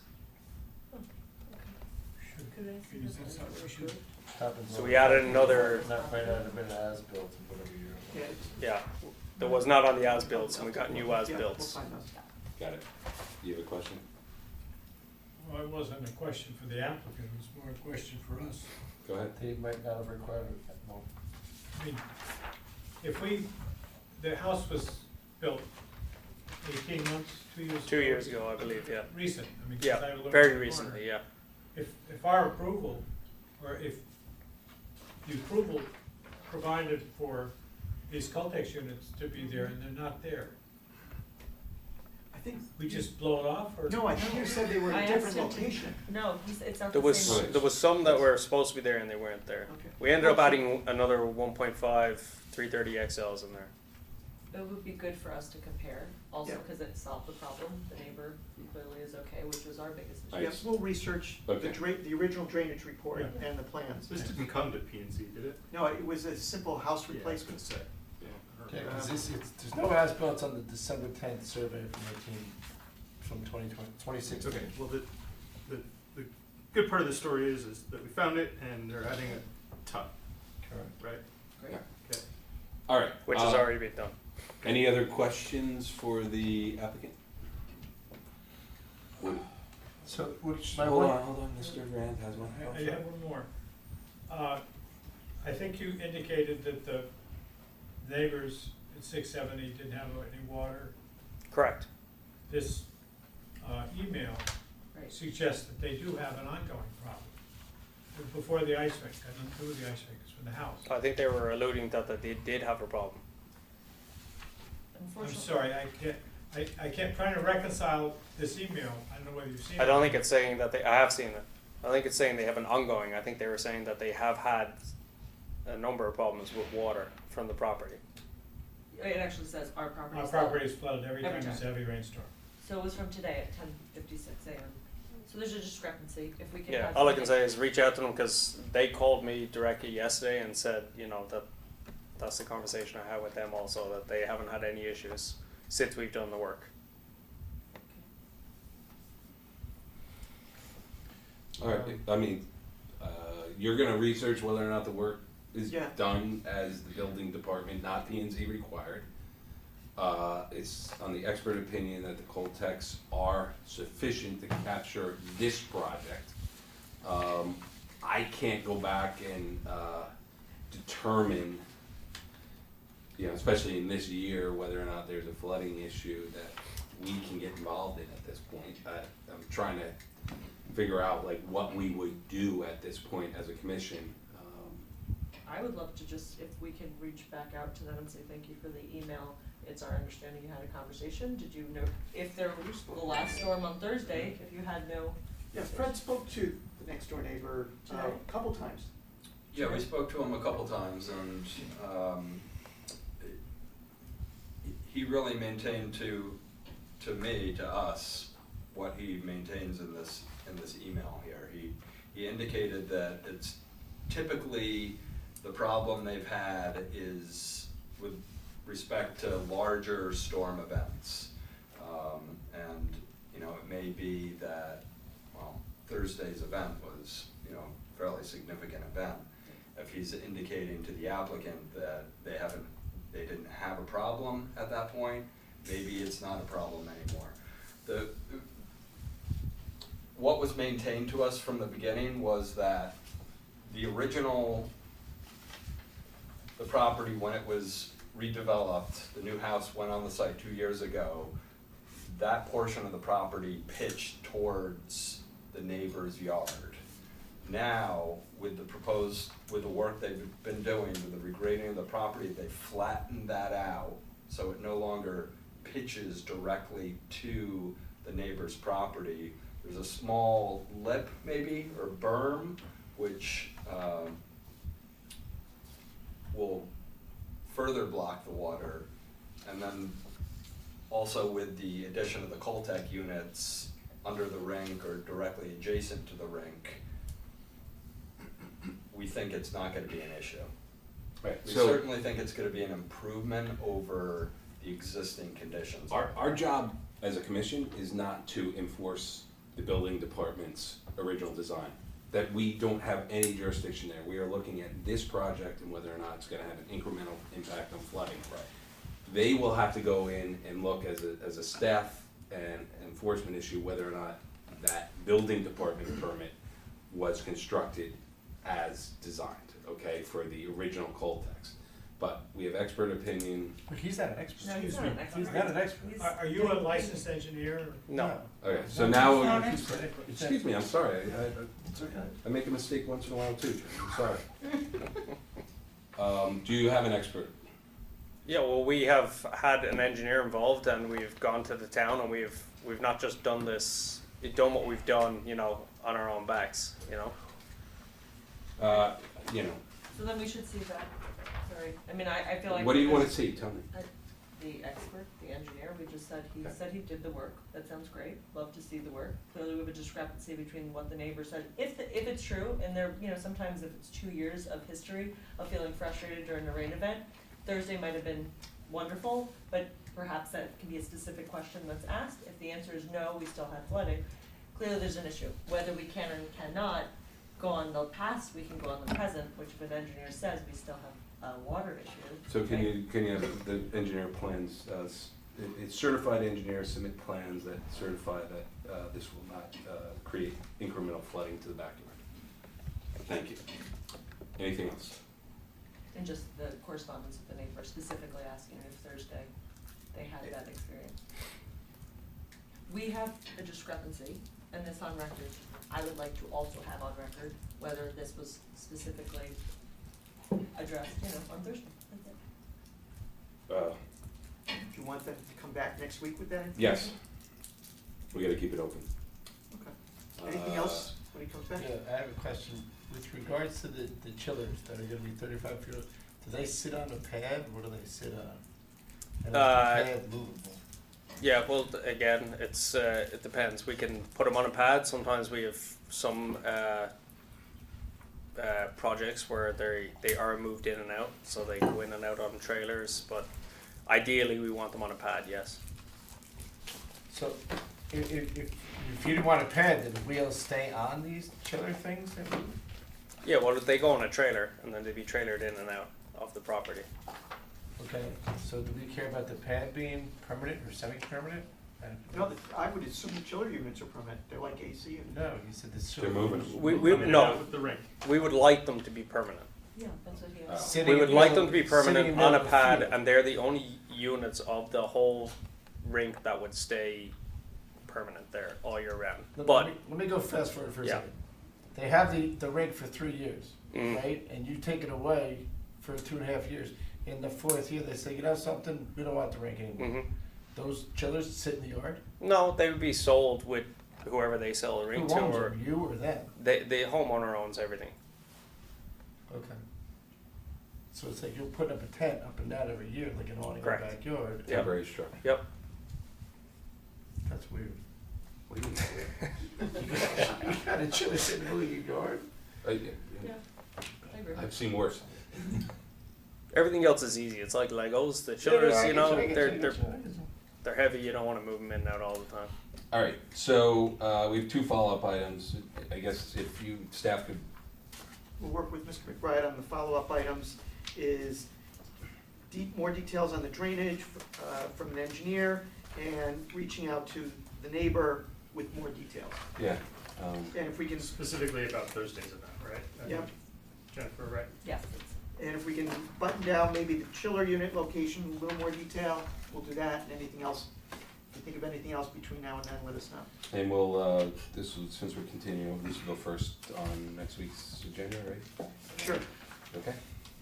Could I see
Is
the
that something we should-
Happens
So
all
we
the
added
time.
another-
That might not have been as-built and whatever year.
Yeah,
Yeah, there was not on the as-built, and we got new
yeah, we'll
as-built.
find those.
got it. You have a question?
Well, it wasn't a question for the applicant, it was more a question for us.
Go ahead.
They might not have required it at all.
I mean, if the house was built 18 months, 2 years?
2 years ago, I believe, yeah.
Recent, I mean, 'cause
Yeah,
I looked
very
at the
recently,
corner.
yeah.
If our approval, or if the approval provided for these Caltex units to be there and they're not there,
I think,
we just blow it off, or?
no, I think you said they were
I
at a different
asked him-
location.
No, it's not
There
the
was
same.
Right.
there was some that were supposed to be there and they weren't there.
Okay.
We ended up adding another 1.5 330 XLs in there.
It would be good for us to compare, also
Yeah.
because it solved the problem. The neighbor clearly is okay, which was our biggest issue.
I-
Yes, we'll research
Okay.
the original drainage report
Yeah.
and the plans.
This didn't come to P and Z, did it?
No, it was a simple house replacement.
Okay, 'cause there's no as-built on the December 10th survey from the team from 2016.
Okay, well, the good part of the story is that we found it and they're adding a ton,
Correct.
right?
Yeah.
Okay.
All right.
Which has already been done.
Any other questions for the applicant?
So, which, my
Hold
one,
on, Mr. Rand has one.
I have one more. I think you indicated that the neighbors at 670 didn't have any water.
Correct.
This email
Right.
suggests that they do have an ongoing problem. Before the ice rink, I didn't do the ice rink, it's for the house.
I think they were alluding that they did have a problem.
I'm
Unfortunately.
sorry, I can't, trying to reconcile this email, I don't know whether you've seen it.
I don't think it's saying that I have seen it. I think it's saying they have an ongoing. I think they were saying that they have had a number of problems with water from the property.
It actually says our property.
Our
is
property is flooded every
Every
time there's a
time.
heavy rainstorm.
So it was from today at 10:56 a.m. So there's a discrepancy. If we can.
Yeah,
have
all I can
something-
say is reach out to them because they called me directly yesterday and said, that's the conversation I had with them also, that they haven't had any issues since we've done the work.
All right, I mean, you're gonna research whether or not the work is
Yeah.
done as the building department, not P and Z required. It's on the expert opinion that the Coltex are sufficient to capture this project. I can't go back and, determine, especially in this year, whether or not there's a flooding issue that we can get involved in at this point. I'm trying to figure out like what we would do at this point as a commission.
I would love to just, if we can reach back out to them and say thank you for the email. It's our understanding you had a conversation. Did you know if there was the last storm on Thursday, if you had no?
Yeah, Fred spoke to the next door neighbor
Today?
a couple times.
Yeah, we spoke to him a couple times, and he really maintained to me, to us, what he maintains in this email here. He indicated that it's typically the problem they've had is with respect to larger storm events. And, it may be that, Thursday's event was, a fairly significant event. If he's indicating to the applicant that they didn't have a problem at that point, maybe it's not a problem anymore. What was maintained to us from the beginning was that the property, when it was redeveloped, the new house went on the site 2 years ago, that portion of the property pitched towards the neighbor's yard. Now, with the work they've been doing, with the regrading of the property, they flattened that out, so it no longer pitches directly to the neighbor's property. There's a small lip, maybe, or berm, which will further block the water. And then also with the addition of the Coltec units under the rink or directly adjacent to the rink, we think it's not gonna be an issue.
Right,
We
so
certainly think it's gonna be an improvement over the existing conditions.
our job as a commission is not to enforce the building department's original design. That we don't have any jurisdiction there. We are looking at this project and whether or not it's gonna have an incremental impact on flooding.
Right.
They will have to go in and look as a staff and enforcement issue whether or not that building department permit was constructed as designed, okay, for the original Coltex. But we have expert opinion.
But he's not an expert.
No, he's not an expert.
He's not an expert.
He's-
Are you a licensed engineer?
No.
Okay, so
He's
now,
not an expert.
excuse me, I'm sorry, I make a mistake once in a while too, I'm sorry. Do you have an expert?
Yeah, well, we have had an engineer involved, and we've gone to the town, and we've not just done what we've done, you know, on our own backs, you know.
You know,
So then we should see that, sorry, I mean, I feel like.
what do you wanna see, tell me?
The expert, the engineer, we just said, he
Okay.
said he did the work, that sounds great, love to see the work. Clearly, we have a discrepancy between what the neighbor said, if it's true, and there, you know, sometimes if it's 2 years of history of feeling frustrated during a rain event, Thursday might have been wonderful, but perhaps that can be a specific question that's asked. If the answer is no, we still have flooding, clearly there's an issue. Whether we can or cannot go on the past, we can go on the present, which if an engineer says we still have a water issue.
So can
right?
you have the engineer plans, it's certified engineers submit plans that certify that, this will not, create incremental flooding to the backyard? Thank you. Anything else?
And just the correspondence with the neighbor specifically asking if Thursday they had that experience. We have a discrepancy, and this on record, I would like to also have on record whether this was specifically addressed, you know, on Thursday. That's it.
Do you want them to come back next week with that information?
Yes. We gotta keep it open.
Okay. Anything else when he comes back?
Yeah, I have a question. With regards to the chillers that are gonna be 35 feet, do they sit on a pad, or what do they sit on? And is the pad movable?
Yeah, well, again, it depends. We can put them on a pad. Sometimes we have some projects where they are moved in and out, so they go in and out on trailers. But ideally, we want them on a pad. Yes.
So, if you didn't want a pad, did the wheels stay on these chiller things?
Yeah. Well, they go on a trailer, and then they'd be trailered in and out of the property.
Okay, so do we care about the pad being permanent or semi-permanent?
No, I would assume the chiller units are permanent, they're like AC units.
No, you said the.
They're moving.
We
Coming
no.
out with the rink.
We would like them to be permanent.
Yeah, that's what he
Oh.
has.
Sitting
We would
in
like
middle-
them to be
sitting in
permanent
middle
on a
of the
pad,
field.
and they're the only units of the whole rink that would stay permanent there all year round. But
Let me go fast forward for a
Yeah.
second. They have the rink for 3 years,
Mm.
right? And you take it away for 2.5 years. In the 4th year, they say, you know something, we don't want the rink anymore.
mhm.
Those chillers sit in the yard?
No, they would be sold with whoever they sell the
Who
ring to,
owns
or
them, you or them?
the homeowner owns everything.
Okay. So it's like you're putting up a tent up and down every year, like an awning in the
Correct.
backyard.
Yeah.
Temporary structure.
Yep.
That's weird.
What do you
You got a chiller sitting in the middle of your yard?
mean?
Yeah, I agree.
I've seen worse.
Everything else is easy. It's like Legos. The chillers,
Yeah, I
you
get
know,
I get
they're
I get I get
they're heavy. You don't want to move them in and out all the time.
All right, so, we have 2 follow-up items. I guess if you, staff could,
We'll work with Mr. McBride on the follow-up items, is more details on the drainage from an engineer, and reaching out to the neighbor with more details.
yeah.
And if we can,
Specifically about Thursday's event, right? I think
Yep.
Jennifer, right?
Yes,
and if we can button down maybe the chiller unit location, a little more detail, we'll do that, and anything else. If you think of anything else between now and then, let us know.
And we'll, since we're continuing, this will go first on next week's agenda, right?
Sure.
Okay?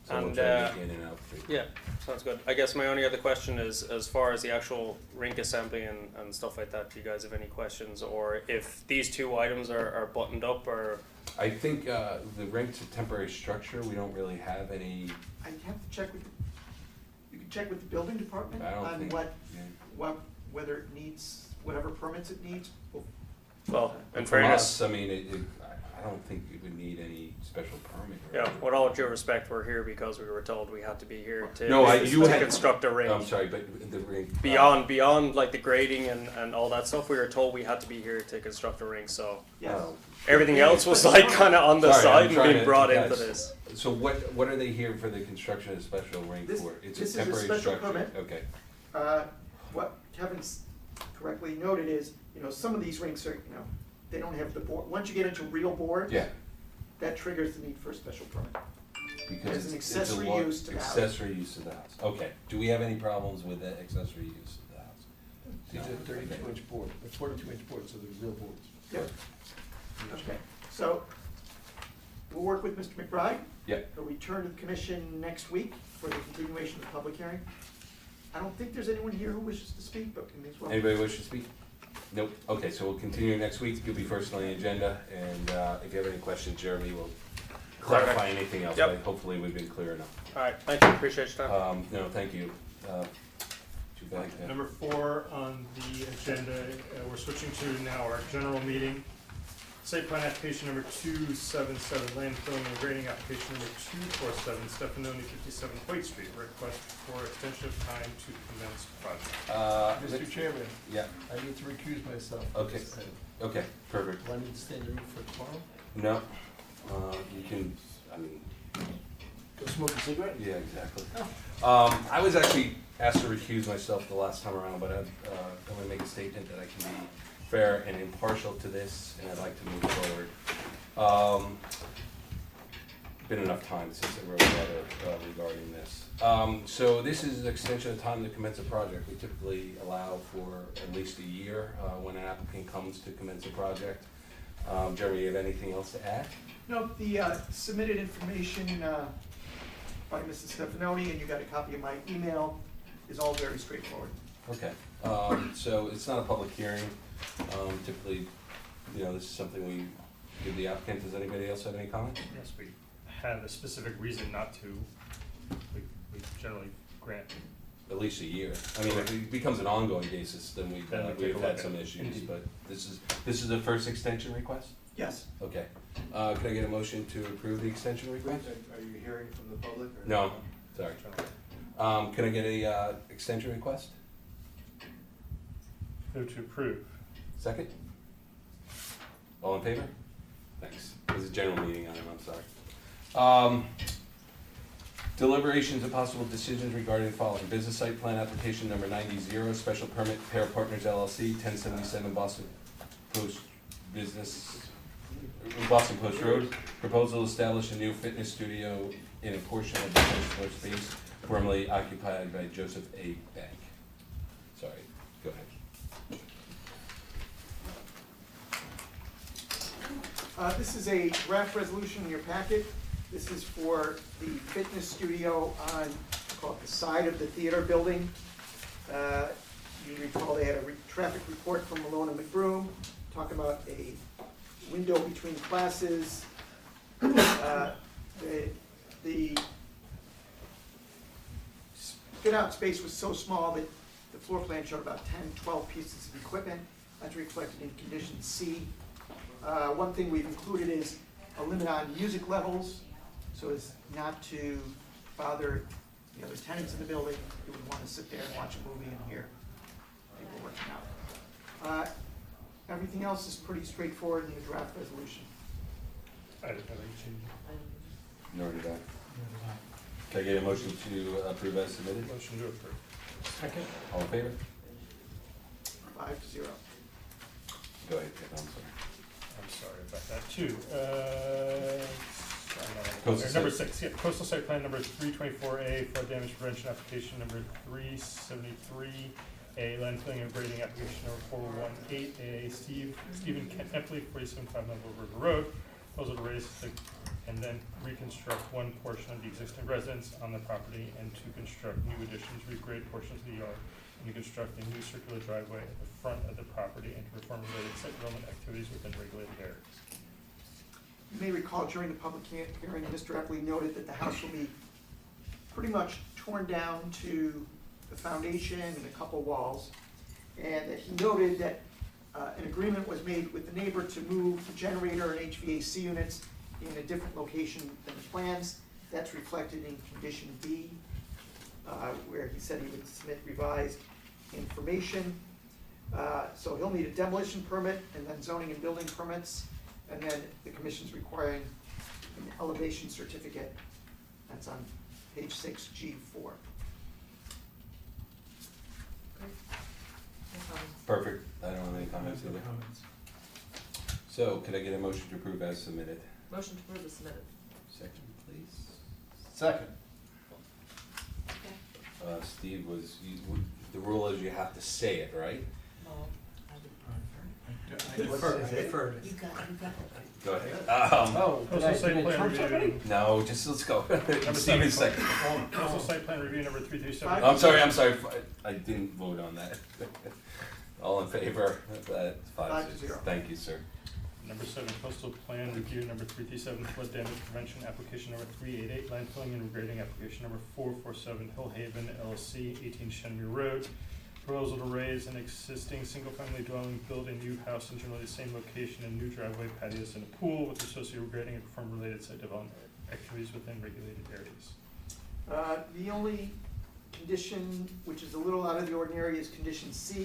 So we'll
And,
try to get in and out.
Yeah, sounds good. I guess my only other question is, as far as the actual rink assembly and stuff like that, do you guys have any questions? Or if these 2 items are buttoned up, or,
I think, the rink's a temporary structure, we don't really have any,
I have to check with, you can check with the building department
I don't
on
think. yeah.
whether it needs, whatever permits it needs.
well, in
From
fairness,
us, I mean, I don't think it would need any special permit. or
yeah,
anything.
with all due respect, we're here because we were told we had to be here to,
No, you
to
had-
construct a rink.
I'm sorry, but the rink.
Beyond like the grading and all that stuff, we were told we had to be here to construct a rink, so
Yes.
everything else was like kinda on the
Sorry, I'm
side and
trying
being
to-
brought into
guys.
this.
So what are they here for the construction of a special rink
This-
for? It's
this is
a
a
temporary
special
structure.
permit.
Okay,
What Kevin's correctly noted is, some of these rinks are, they don't have the board, once you get into real board,
Yeah,
that triggers the need for a special permit.
because
As an
it's a
accessory use to the house.
accessory use of the house. Okay, do we have any problems with the accessory use of the house?
These are 32-inch board, 42-inch boards, so they're real boards.
Yep. Okay, so we'll work with Mr. McBride.
Yeah.
He'll return to the commission next week for the continuation of the public hearing. I don't think there's anyone here who wishes to speak, but we may as well.
Anybody wish to speak? Nope. Okay, so we'll continue next week. You'll be first on the agenda, and if you have any questions, Jeremy will clarify anything else.
Yep.
But hopefully, we've been clear enough.
All right, thank you, appreciate your time.
No, thank you. Too bad. yeah.
Number 4 on the agenda, we're switching to now our general meeting. Site plan application number 277, land filling and grading application number 247, Stefanoni 57 White Street, request for extension of time to commence project.
Mr. Chairman,
Yeah,
I need to recuse myself.
Okay. okay, perfect.
Do I need to stay in the room for tomorrow?
No, you can, I mean,
Go smoke a cigarette?
yeah, exactly. I was actually asked to recuse myself the last time around, but I'm going to make a statement that I can be fair and impartial to this, and I'd like to move forward. Been enough time since I wrote a letter regarding this. So this is an extension of time to commence a project. We typically allow for at least a year when an applicant comes to commence a project. Jeremy, you have anything else to add?
No, the submitted information by Mrs. Stefanoni, and you got a copy of my email, is all very straightforward.
Okay, so it's not a public hearing. Typically, this is something we give the applicant. Does anybody else have any comments?
Yes, we have a specific reason not to. We generally grant.
At least a year. I mean, if it becomes an ongoing basis, then
Then we take a
we've
look
had
at
some
it.
issues,
Indeed.
but this is the first extension request?
Yes.
Okay. Can I get a motion to approve the extension request?
Are you hearing from the public or?
No, sorry. Can I get a extension request?
Move to approve.
Second? All in favor? Thanks. This is a general meeting item, I'm sorry. Deliberations and possible decisions regarding the following: business site plan application number 90, special permit Pair Partners LLC, 1077 Boston Post Road. Proposal to establish a new fitness studio in a portion of the first floor space formerly occupied by Joseph A. Bank. Sorry, go ahead.
This is a draft resolution in your packet. This is for the fitness studio on, call it the side of the theater building. You recall they had a traffic report from Malone and McBroom, talking about a window between classes. The fit-out space was so small that the floor plan showed about 10, 12 pieces of equipment. That's reflected in condition C. One thing we've included is a limit on music levels, so as not to bother the other tenants in the building who would want to sit there and watch a movie and hear people working out. Everything else is pretty straightforward in the draft resolution.
I didn't have any change.
Nor did I. Can I get a motion to approve as submitted?
Motion to approve.
Second?
All in favor?
5-0.
Go ahead, Kevin, I'm sorry.
I'm sorry about that too.
Coastal
Number
site.
6, yeah, coastal site plan number 324A, flood damage prevention application number 373A, land filling and grading application number 418A, Stephen Kempley, 47 Middle River Road. Proposal to raise and then reconstruct one portion of the existing residence on the property and to construct new additions, regrade portions of the yard, and to construct a new circular driveway at the front of the property and to perform related site development activities within regulated areas.
You may recall during the public hearing, Mr. Epley noted that the house will be pretty much torn down to the foundation and a couple walls. And that he noted that an agreement was made with the neighbor to move the generator and HVAC units in a different location than the plans. That's reflected in condition B, where he said he would submit revised information. So he'll need a demolition permit and then zoning and building permits. And then the commission's requiring an elevation certificate. That's on page 6G4.
No problem.
Perfect. I don't have any comments either. So, could I get a motion to approve as submitted?
Motion to approve is submitted.
Second, please.
Second.
Steve the rule is you have to say it, right?
I deferred it.
Go ahead.
Oh, did
Coastal
I,
site
did I
plan
trump
review.
somebody?
No, just let's go.
Number
Steven
7,
second.
coastal site plan review number 337.
I'm sorry, I didn't vote on that. All in favor? That's 5-0. Thank you, sir.
Number 7, coastal plan review number 337, flood damage prevention application number 388, landfilling and regrading application number 447, Hill Haven LLC, 18 Shenmue Road. Proposal to raise an existing single-family dwelling, build a new house in generally the same location, and new driveway, patios, and a pool with associated regrading and perform related site development activities within regulated areas.
The only condition which is a little out of the ordinary is condition C,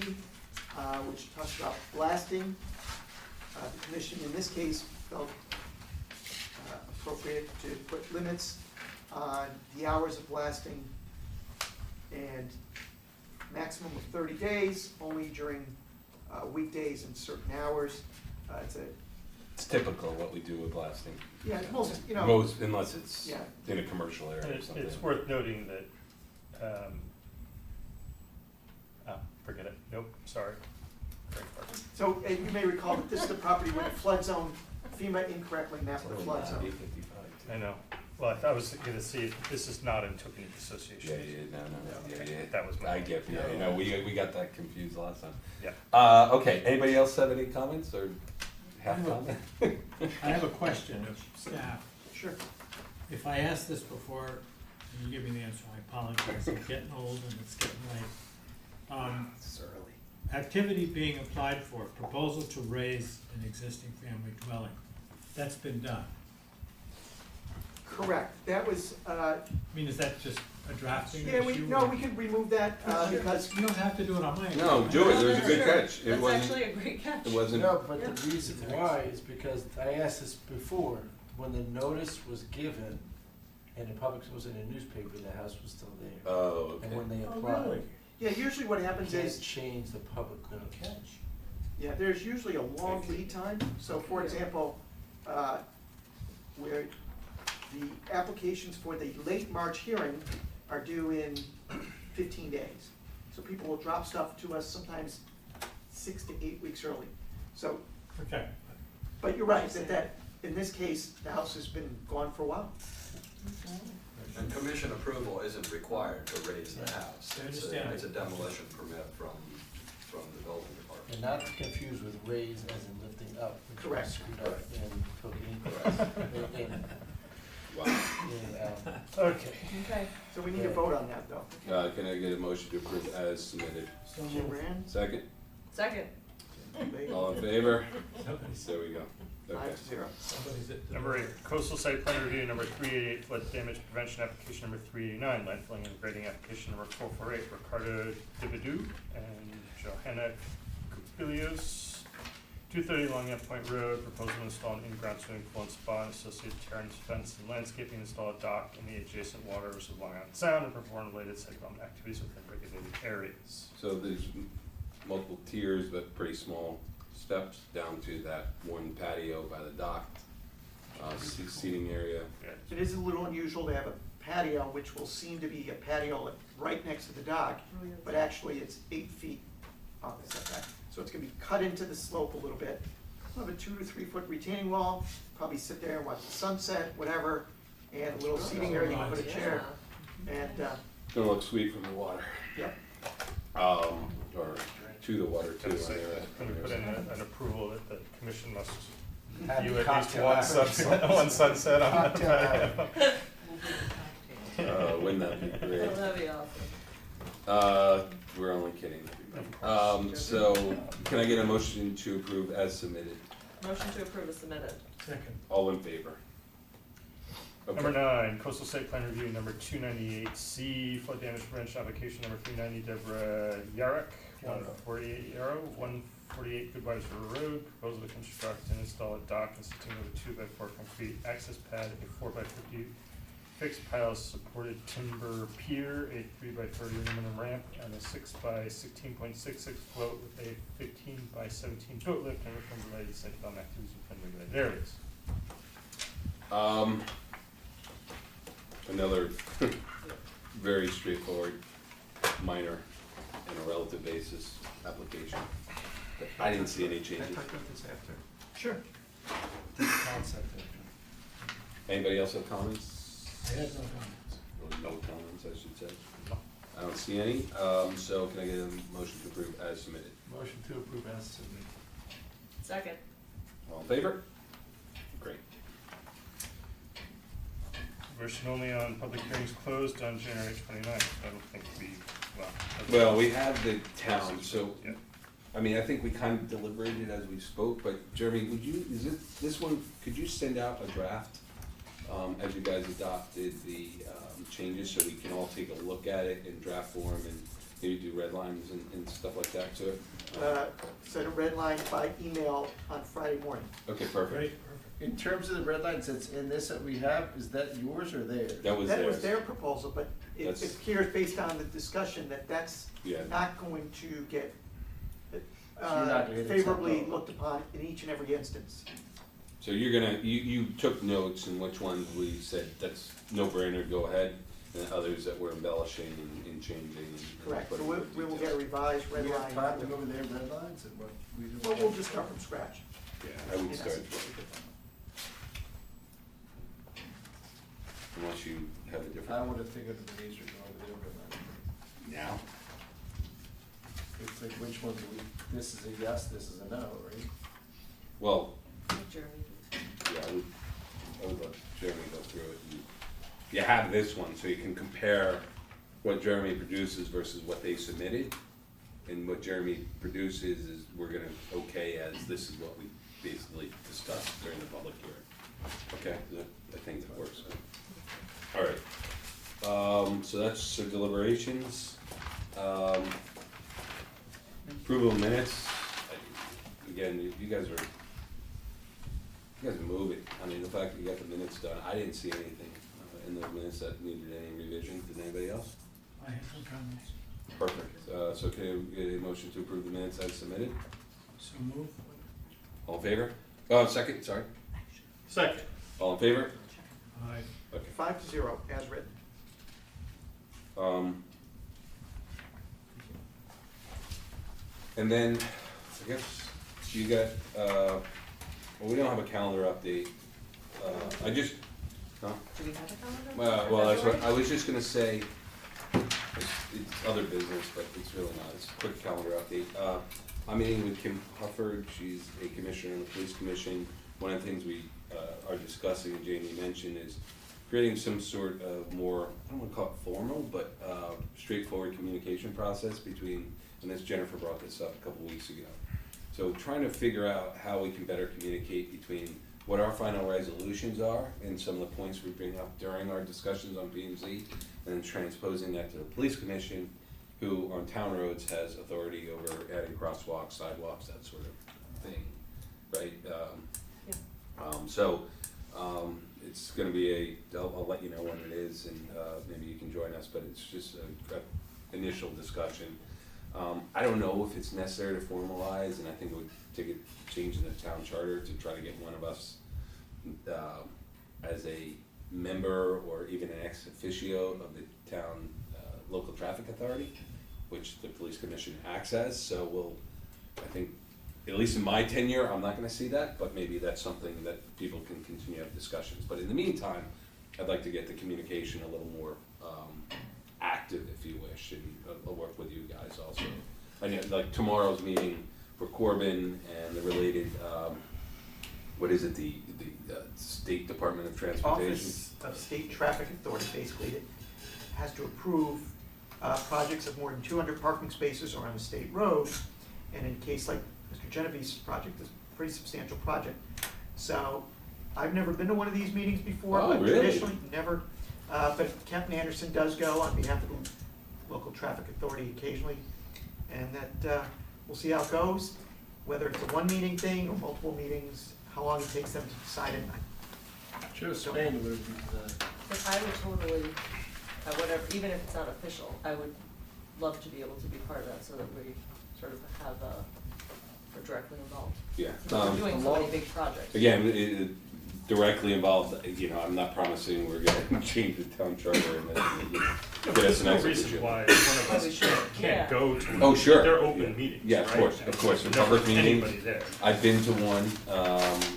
which talks about blasting. The commission in this case felt appropriate to put limits on the hours of blasting and maximum of 30 days, only during weekdays and certain hours.
It's typical what we do with blasting.
Yeah, most,
Most, unless it's
Yeah.
in a commercial
And
area or something.
it's worth noting that, forget it, nope, sorry.
So you may recall that this is the property where the flood zone, FEMA incorrectly mapped the flood zone.
I know, well, I was gonna see, this is not in Tokenie
Yeah,
Association.
no,
That was my.
I get, you know, we got that confused last time.
Yeah.
Okay, anybody else have any comments or have comment?
I have a question of staff.
Sure.
If I asked this before, and you give me the answer, I apologize, I'm getting old and it's getting late.
It's early.
Activity being applied for, proposal to raise an existing family dwelling. That's been done.
Correct. That was,
I mean, is that just a drafting issue?
we can remove that because
You don't have to do it on my.
No, do it, it was a good catch. It
That's
wasn't,
actually a great catch.
it wasn't,
No, but the reason why is because I asked this before, when the notice was given and the public was in the newspaper, the house was still there.
oh,
And
okay.
when they
Oh,
applied,
really?
Yeah, usually what
you
happens
can't
is,
change the public notice.
yeah, there's usually a long lead time. So for example, where the applications for the late March hearing are due in 15 days. So people will drop stuff to us sometimes 6 to 8 weeks early. So,
Okay.
but you're right, that in this case, the house has been gone for a while.
And commission approval isn't required to raise the house.
I understand.
It's a demolition permit from the building department.
And not to confuse with raise as in lifting up. which is
Correct.
screwed up and cooking.
Wow.
Okay.
Okay.
So we need to vote on that though.
Can I get a motion to approve as submitted?
So
Jim
moved.
Rand?
Second,
Second.
all in favor?
Somebody's,
There we go. Okay.
5-0.
somebody's at the.
Number 8, coastal site plan review number 388, flood damage prevention application number 389, landfilling and grading application number 448, Ricardo Dibidou and Johanna Kupilios, 230 Long Ant Point Road, proposal to install an in-ground swimming pool and spa and associated terrace fence and landscaping, install a dock in the adjacent waters of Long Island Sound, and perform related site development activities within regulated areas.
So there's multiple tiers, but pretty small steps down to that one patio by the dock, seating area.
It is a little unusual to have a patio, which will seem to be a patio right next to the dock, but actually it's 8 feet off the setback. So it's gonna be cut into the slope a little bit. We'll have a 2 to 3 foot retaining wall, probably sit there and watch the sunset, whatever, and a little seating area, you can put a chair. And,
Gonna look sweet from the water.
Yep.
Or to the water too.
Gonna say
on the other-
that, can we put in an approval that the commission must
Happy
view at least
cocktail
one
hour.
sunset, one sunset on the
Cocktail hour.
patio?
Wouldn't that be great?
Oh, that'd be awesome.
We're only kidding.
Of course.
So, can I get a motion to approve as submitted?
Motion to approve is submitted.
Second.
All in favor?
Number
Okay.
9, coastal site plan review number 298C, flood damage prevention application number 390, Deborah Yarrick, 148 Yarrow, 148 Good Wives River Road, proposal to construct and install a dock consisting of a 2x4 concrete access pad, a 4x50 fixed pile supported timber pier, a 3x30 aluminum ramp, and a 6x16.66 float with a 15x17 boat lift and reform related site development activities within regulated areas.
Another very straightforward, minor, and a relative basis application. But I didn't see any
Can I
changes.
talk about this after?
Sure.
Concept after.
Anybody else have comments?
I have no comments.
Or no comments, I should say. I don't see any, so can I get a motion to approve as submitted?
Motion to approve as submitted.
Second.
All in favor? Great.
Motion only on public hearings closed on January 29th. I don't think we,
Well, we have the town, so,
Yeah.
I mean, I think we kind of deliberated as we spoke, but Jeremy, would you, is it, this one, could you send out a draft, as you guys adopted the, changes, so we can all take a look at it in draft form and maybe do red lines and stuff like that to it?
Sent a red line by email on Friday morning.
Okay, perfect.
Great, perfect.
In terms of the red lines that's in this that we have, is that yours or theirs?
That was
That was
theirs.
their proposal, but it
That's-
appears based on the discussion that that's
Yeah.
not going to get
you're not gonna hit the
favorably
top.
looked upon in each and every instance.
So you're gonna, you took notes and which ones we said, that's no brainer, go ahead, and others that we're embellishing and changing and.
Correct, so
putting
we
more
we will
details.
get a revised
We
red
have
line.
time to go over their red lines and what we do?
Well, we'll just start from scratch.
Yeah, I would
in
start,
essence.
unless you have a
I
different.
would have figured it would be easier to go over their red line.
Now.
It's like which ones we, this is a yes, this is a no, right?
Well,
Jeremy.
yeah, I would let Jeremy go through it. And you have this one, so you can compare what Jeremy produces versus what they submitted. And what Jeremy produces is, we're gonna okay as this is what we basically discussed during the public hearing. Okay, I think that works. All right, so that's the deliberations. Approval of minutes. Again, you guys are moving. I mean, the fact that you got the minutes done, I didn't see anything in those minutes that needed any revision. Did anybody else?
I have some comments.
Perfect. So can I get a motion to approve the minutes as submitted?
So move.
All in favor? Oh, second, sorry.
Second.
All in favor?
Aye.
Okay.
5-0 as written.
And then, I guess, you got, well, we don't have a calendar update. I just, no?
Do we have a calendar?
Well, that's what,
February?
I was just gonna say, it's other business, but it's really not, it's a quick calendar update. I'm meeting with Kim Hufford, she's a commissioner in the police commission. One of the things we are discussing, and Jamie mentioned, is creating some sort of more, I don't wanna call it formal, but straightforward communication process between, and as Jennifer brought this up a couple weeks ago. So trying to figure out how we can better communicate between what our final resolutions are and some of the points we bring up during our discussions on P and Z, and then transposing that to the police commission, who on town roads has authority over adding crosswalks, sidewalks, that sort of thing, right? It's gonna be I'll let you know when it is, and maybe you can join us, but it's just a initial discussion. I don't know if it's necessary to formalize, and I think it would take a change in the town charter to try to get one of us as a member or even an ex officio of the town local traffic authority, which the police commission acts as. So we'll, I think, at least in my tenure, I'm not gonna see that, but maybe that's something that people can continue to have discussions. But in the meantime, I'd like to get the communication a little more active, if you wish, and I'll work with you guys also. I know, like tomorrow's meeting for Corbin and the related, what is it, the State Department of Transportation?
Office of State Traffic Authority, basically, it has to approve projects of more than 200 parking spaces around a state road. And in a case like Mr. Genevieve's project, it's a pretty substantial project. So I've never been to one of these meetings before,
Oh,
but
really?
traditionally, never. But Captain Anderson does go on behalf of the local traffic authority occasionally. And that, we'll see how it goes, whether it's a one meeting thing or multiple meetings, how long it takes them to decide it.
Should have Spain would have
But I would totally, whatever, even if it's not official, I would love to be able to be part of that so that we sort of have, we're directly involved.
Yeah.
We're doing so many big projects.
Again, it directly involved, I'm not promising we're gonna change the town charter and then,
No, but
get us
there's
an
no
extra
reason
budget.
why one of
Why we
us
should, yeah.
can't go to.
Oh, sure.
They're open
Yeah.
meetings,
Yeah, of
right?
course,
And
of course.
there's
The
never
public meetings.
anybody there.
I've been to one,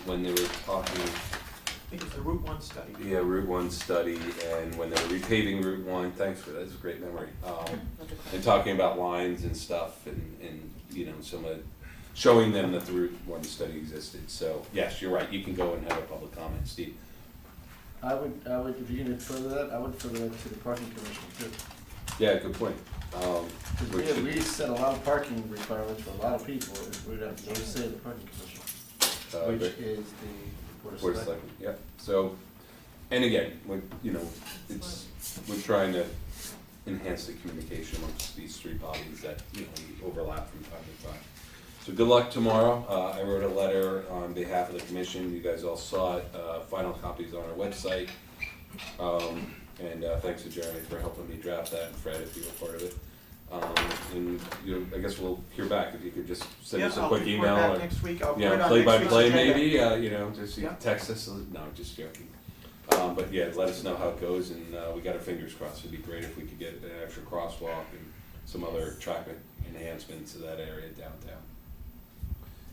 when they were talking,
I think it's the Route 1 study.
yeah, Route 1 study, and when they were repaving Route 1, thanks for that, that's a great memory.
That's a
And talking about lines and stuff and some of, showing them that the Route 1 study existed. So, yes, you're right, you can go and have a public comment, Steve.
I would, if you're gonna further that, I would further that to the parking commission too.
Yeah, good point. We
Because
should-
we set a lot of parking requirements for a lot of people, and we'd have no say in the parking commission, which
great.
is the Board of
Board of
Selectmen.
Selectmen, yeah. So, and again, we're trying to enhance the communication amongst these three bodies that, we overlap from time to time. So good luck tomorrow. I wrote a letter on behalf of the commission. You guys all saw it. Final copies on our website. And thanks to Jeremy for helping me draft that, and Fred, if you were part of it. And, I guess we'll hear back. If you could just send us a quick email.
Yeah, I'll report
or-
back next week. I'll
Yeah,
put it on
play by
next week's
play
agenda.
maybe, just you
Yeah.
text us, no, just joking. But yeah, let us know how it goes, and we got our fingers crossed. It'd be great if we could get an extra crosswalk and some other traffic enhancements to that area downtown.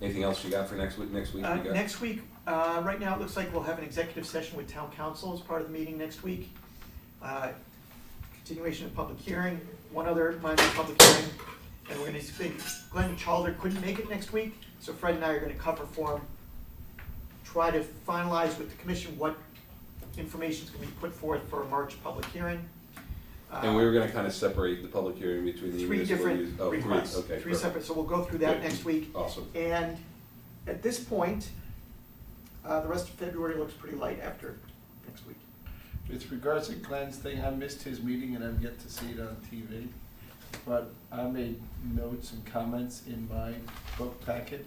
Anything else you got for next week? Next week, you got?
Next week, right now, it looks like we'll have an executive session with town council as part of the meeting next week. Continuation of public hearing, one other minor public hearing, and we're gonna speak, Glenn Chalder couldn't make it next week, so Fred and I are gonna cover for him, try to finalize with the commission what information's gonna be put forth for a March public hearing.
And we were gonna kind of separate the public hearing between the
Three
municipal
different
use. Oh, three,
requests,
okay,
three
perfect.
separate, so we'll go through that
Good.
next week.
Awesome.
And at this point, the rest of February looks pretty light after next week.
With regards to Glenn's thing, I missed his meeting and I've yet to see it on TV. But I made notes and comments in my book packet.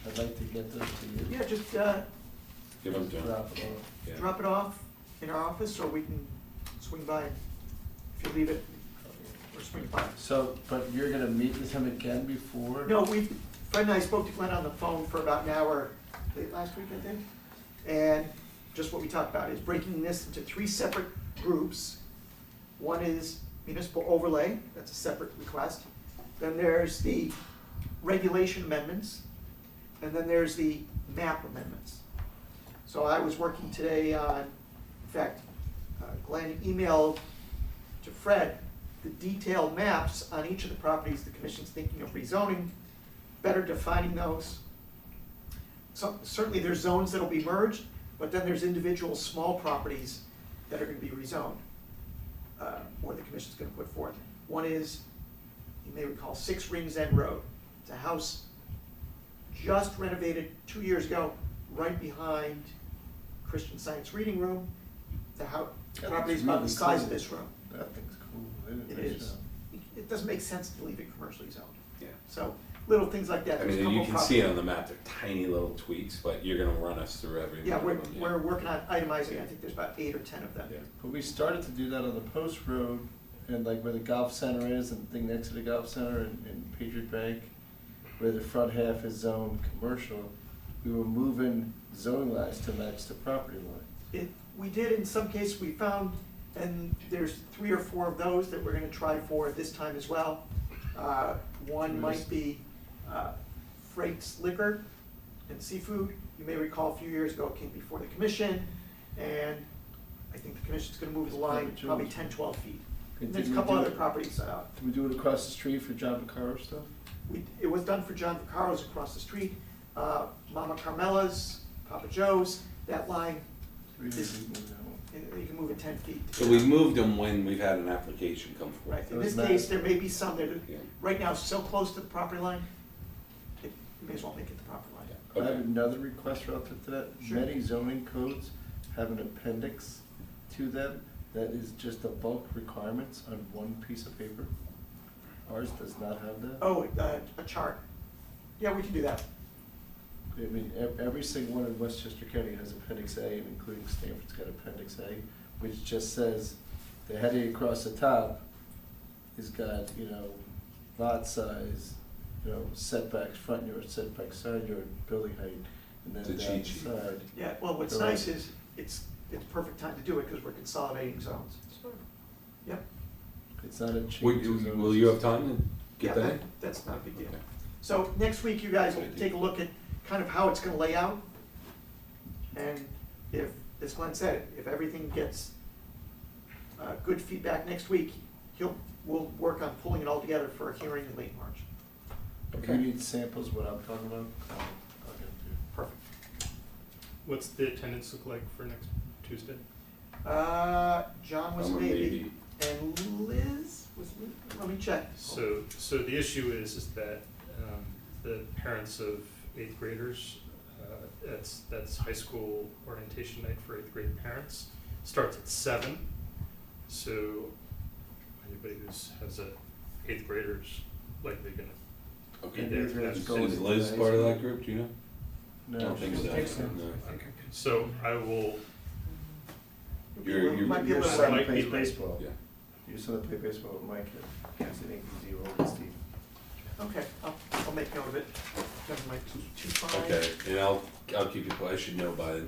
I'd like to get those to you.
Yeah, just
Give them to him.
Drop it off.
Yeah.
drop it off in our office, or we can swing by if you leave it, or swing by.
So, but you're gonna meet with him again before?
No, Fred and I spoke to Glenn on the phone for about an hour late last week, I think. And just what we talked about is breaking this into three separate groups. One is municipal overlay, that's a separate request. Then there's the regulation amendments, and then there's the map amendments. So I was working today on, in fact, Glenn emailed to Fred the detailed maps on each of the properties the commission's thinking of rezoning, better defining those. So certainly there's zones that'll be merged, but then there's individual small properties that are gonna be rezoned, or the commission's gonna put forth. One is, you may recall, 6 Rings End Road. It's a house just renovated 2 years ago, right behind Christian Science Reading Room. The house,
That
property's
looks
about the
really
size
cool.
of this room.
That thing's cool. They did a
It
nice
is.
job.
It doesn't make sense to leave it commercially zoned.
Yeah.
So, little things like that.
I
There's a
mean,
couple
you can
prop-
see it on the map, they're tiny little tweaks, but you're gonna run us through every
Yeah,
one of them.
we're working on itemizing, I think there's about 8 or 10 of them.
Yeah.
But we started to do that on the post road and like where the golf center is and the thing next to the golf center in Patriot Bank, where the front half is zoned commercial, we were moving zoning lines to match the property line.
We did, in some cases, we found, and there's 3 or 4 of those that we're gonna try for this time as well. One might be Freight's Liquor and Seafood. You may recall a few years ago, it came before the commission, and I think the commission's gonna move the line probably 10, 12 feet. And there's a couple other properties,
Did we do it across the street for John Vaccaro stuff?
it was done for John Vaccaro's across the street, Mama Carmela's, Papa Joe's, that line,
We didn't move that one.
and you can move it 10 feet.
So we've moved them when we've had an application come forth.
Right, in
It was
this case,
nice.
there may be some that are,
Yeah.
right now, so close to the property line, you may as well make it the property line.
I have
Okay.
another request relative to that.
Sure.
Many zoning codes have an appendix to them that is just the bulk requirements on one piece of paper. Ours does not have that.
Oh, a chart. Yeah, we can do that.
I mean, every single one in Westchester County has Appendix A, and including Stanford's got Appendix A, which just says the heading across the top has got, you know, lot size, you know, setbacks, front yard setbacks, side yard, building height, and then
It's a
down
cheat
the
sheet.
side.
Yeah, well, what's
Right.
nice is, it's perfect time to do it, because we're consolidating zones. Yep.
It's not a change.
Will you have time to
Yeah,
get that in?
that's not a big deal.
Okay.
So next week, you guys will take a look at kind of how it's gonna lay out. And if, as Glenn said, if everything gets good feedback next week, we'll work on pulling it all together for a hearing in late March.
If you need samples, what I'm talking about, I'll get it to you.
Perfect.
What's the attendance look like for next Tuesday?
John was
I'm a
maybe, and Liz was, let me check.
So the issue is that the parents of eighth graders, that's high school orientation night for eighth grade parents, starts at 7. So anybody who has a eighth graders likely gonna
Okay.
be there.
Eighth graders
That's-
go-
Is Liz part of that group, do you know?
No,
I don't think so.
Take some.
No.
So I will,
You're-
Might be a
Your
little
son
might
plays
be late.
baseball.
Yeah.
Your son plays baseball with my kid. Yes, I think he's older than Steve.
Okay, I'll make note of it. Kevin might be too fine.
Okay, and I'll keep you, I should know by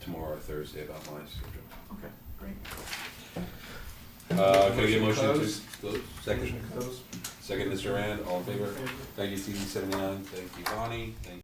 tomorrow or Thursday about my schedule.
Okay, great.
Can I get a motion to
Close.
close? Second,
Motion closed.
second, Mr. Rand, all in favor? Thank you, TV 79, thank you, Bonnie, thank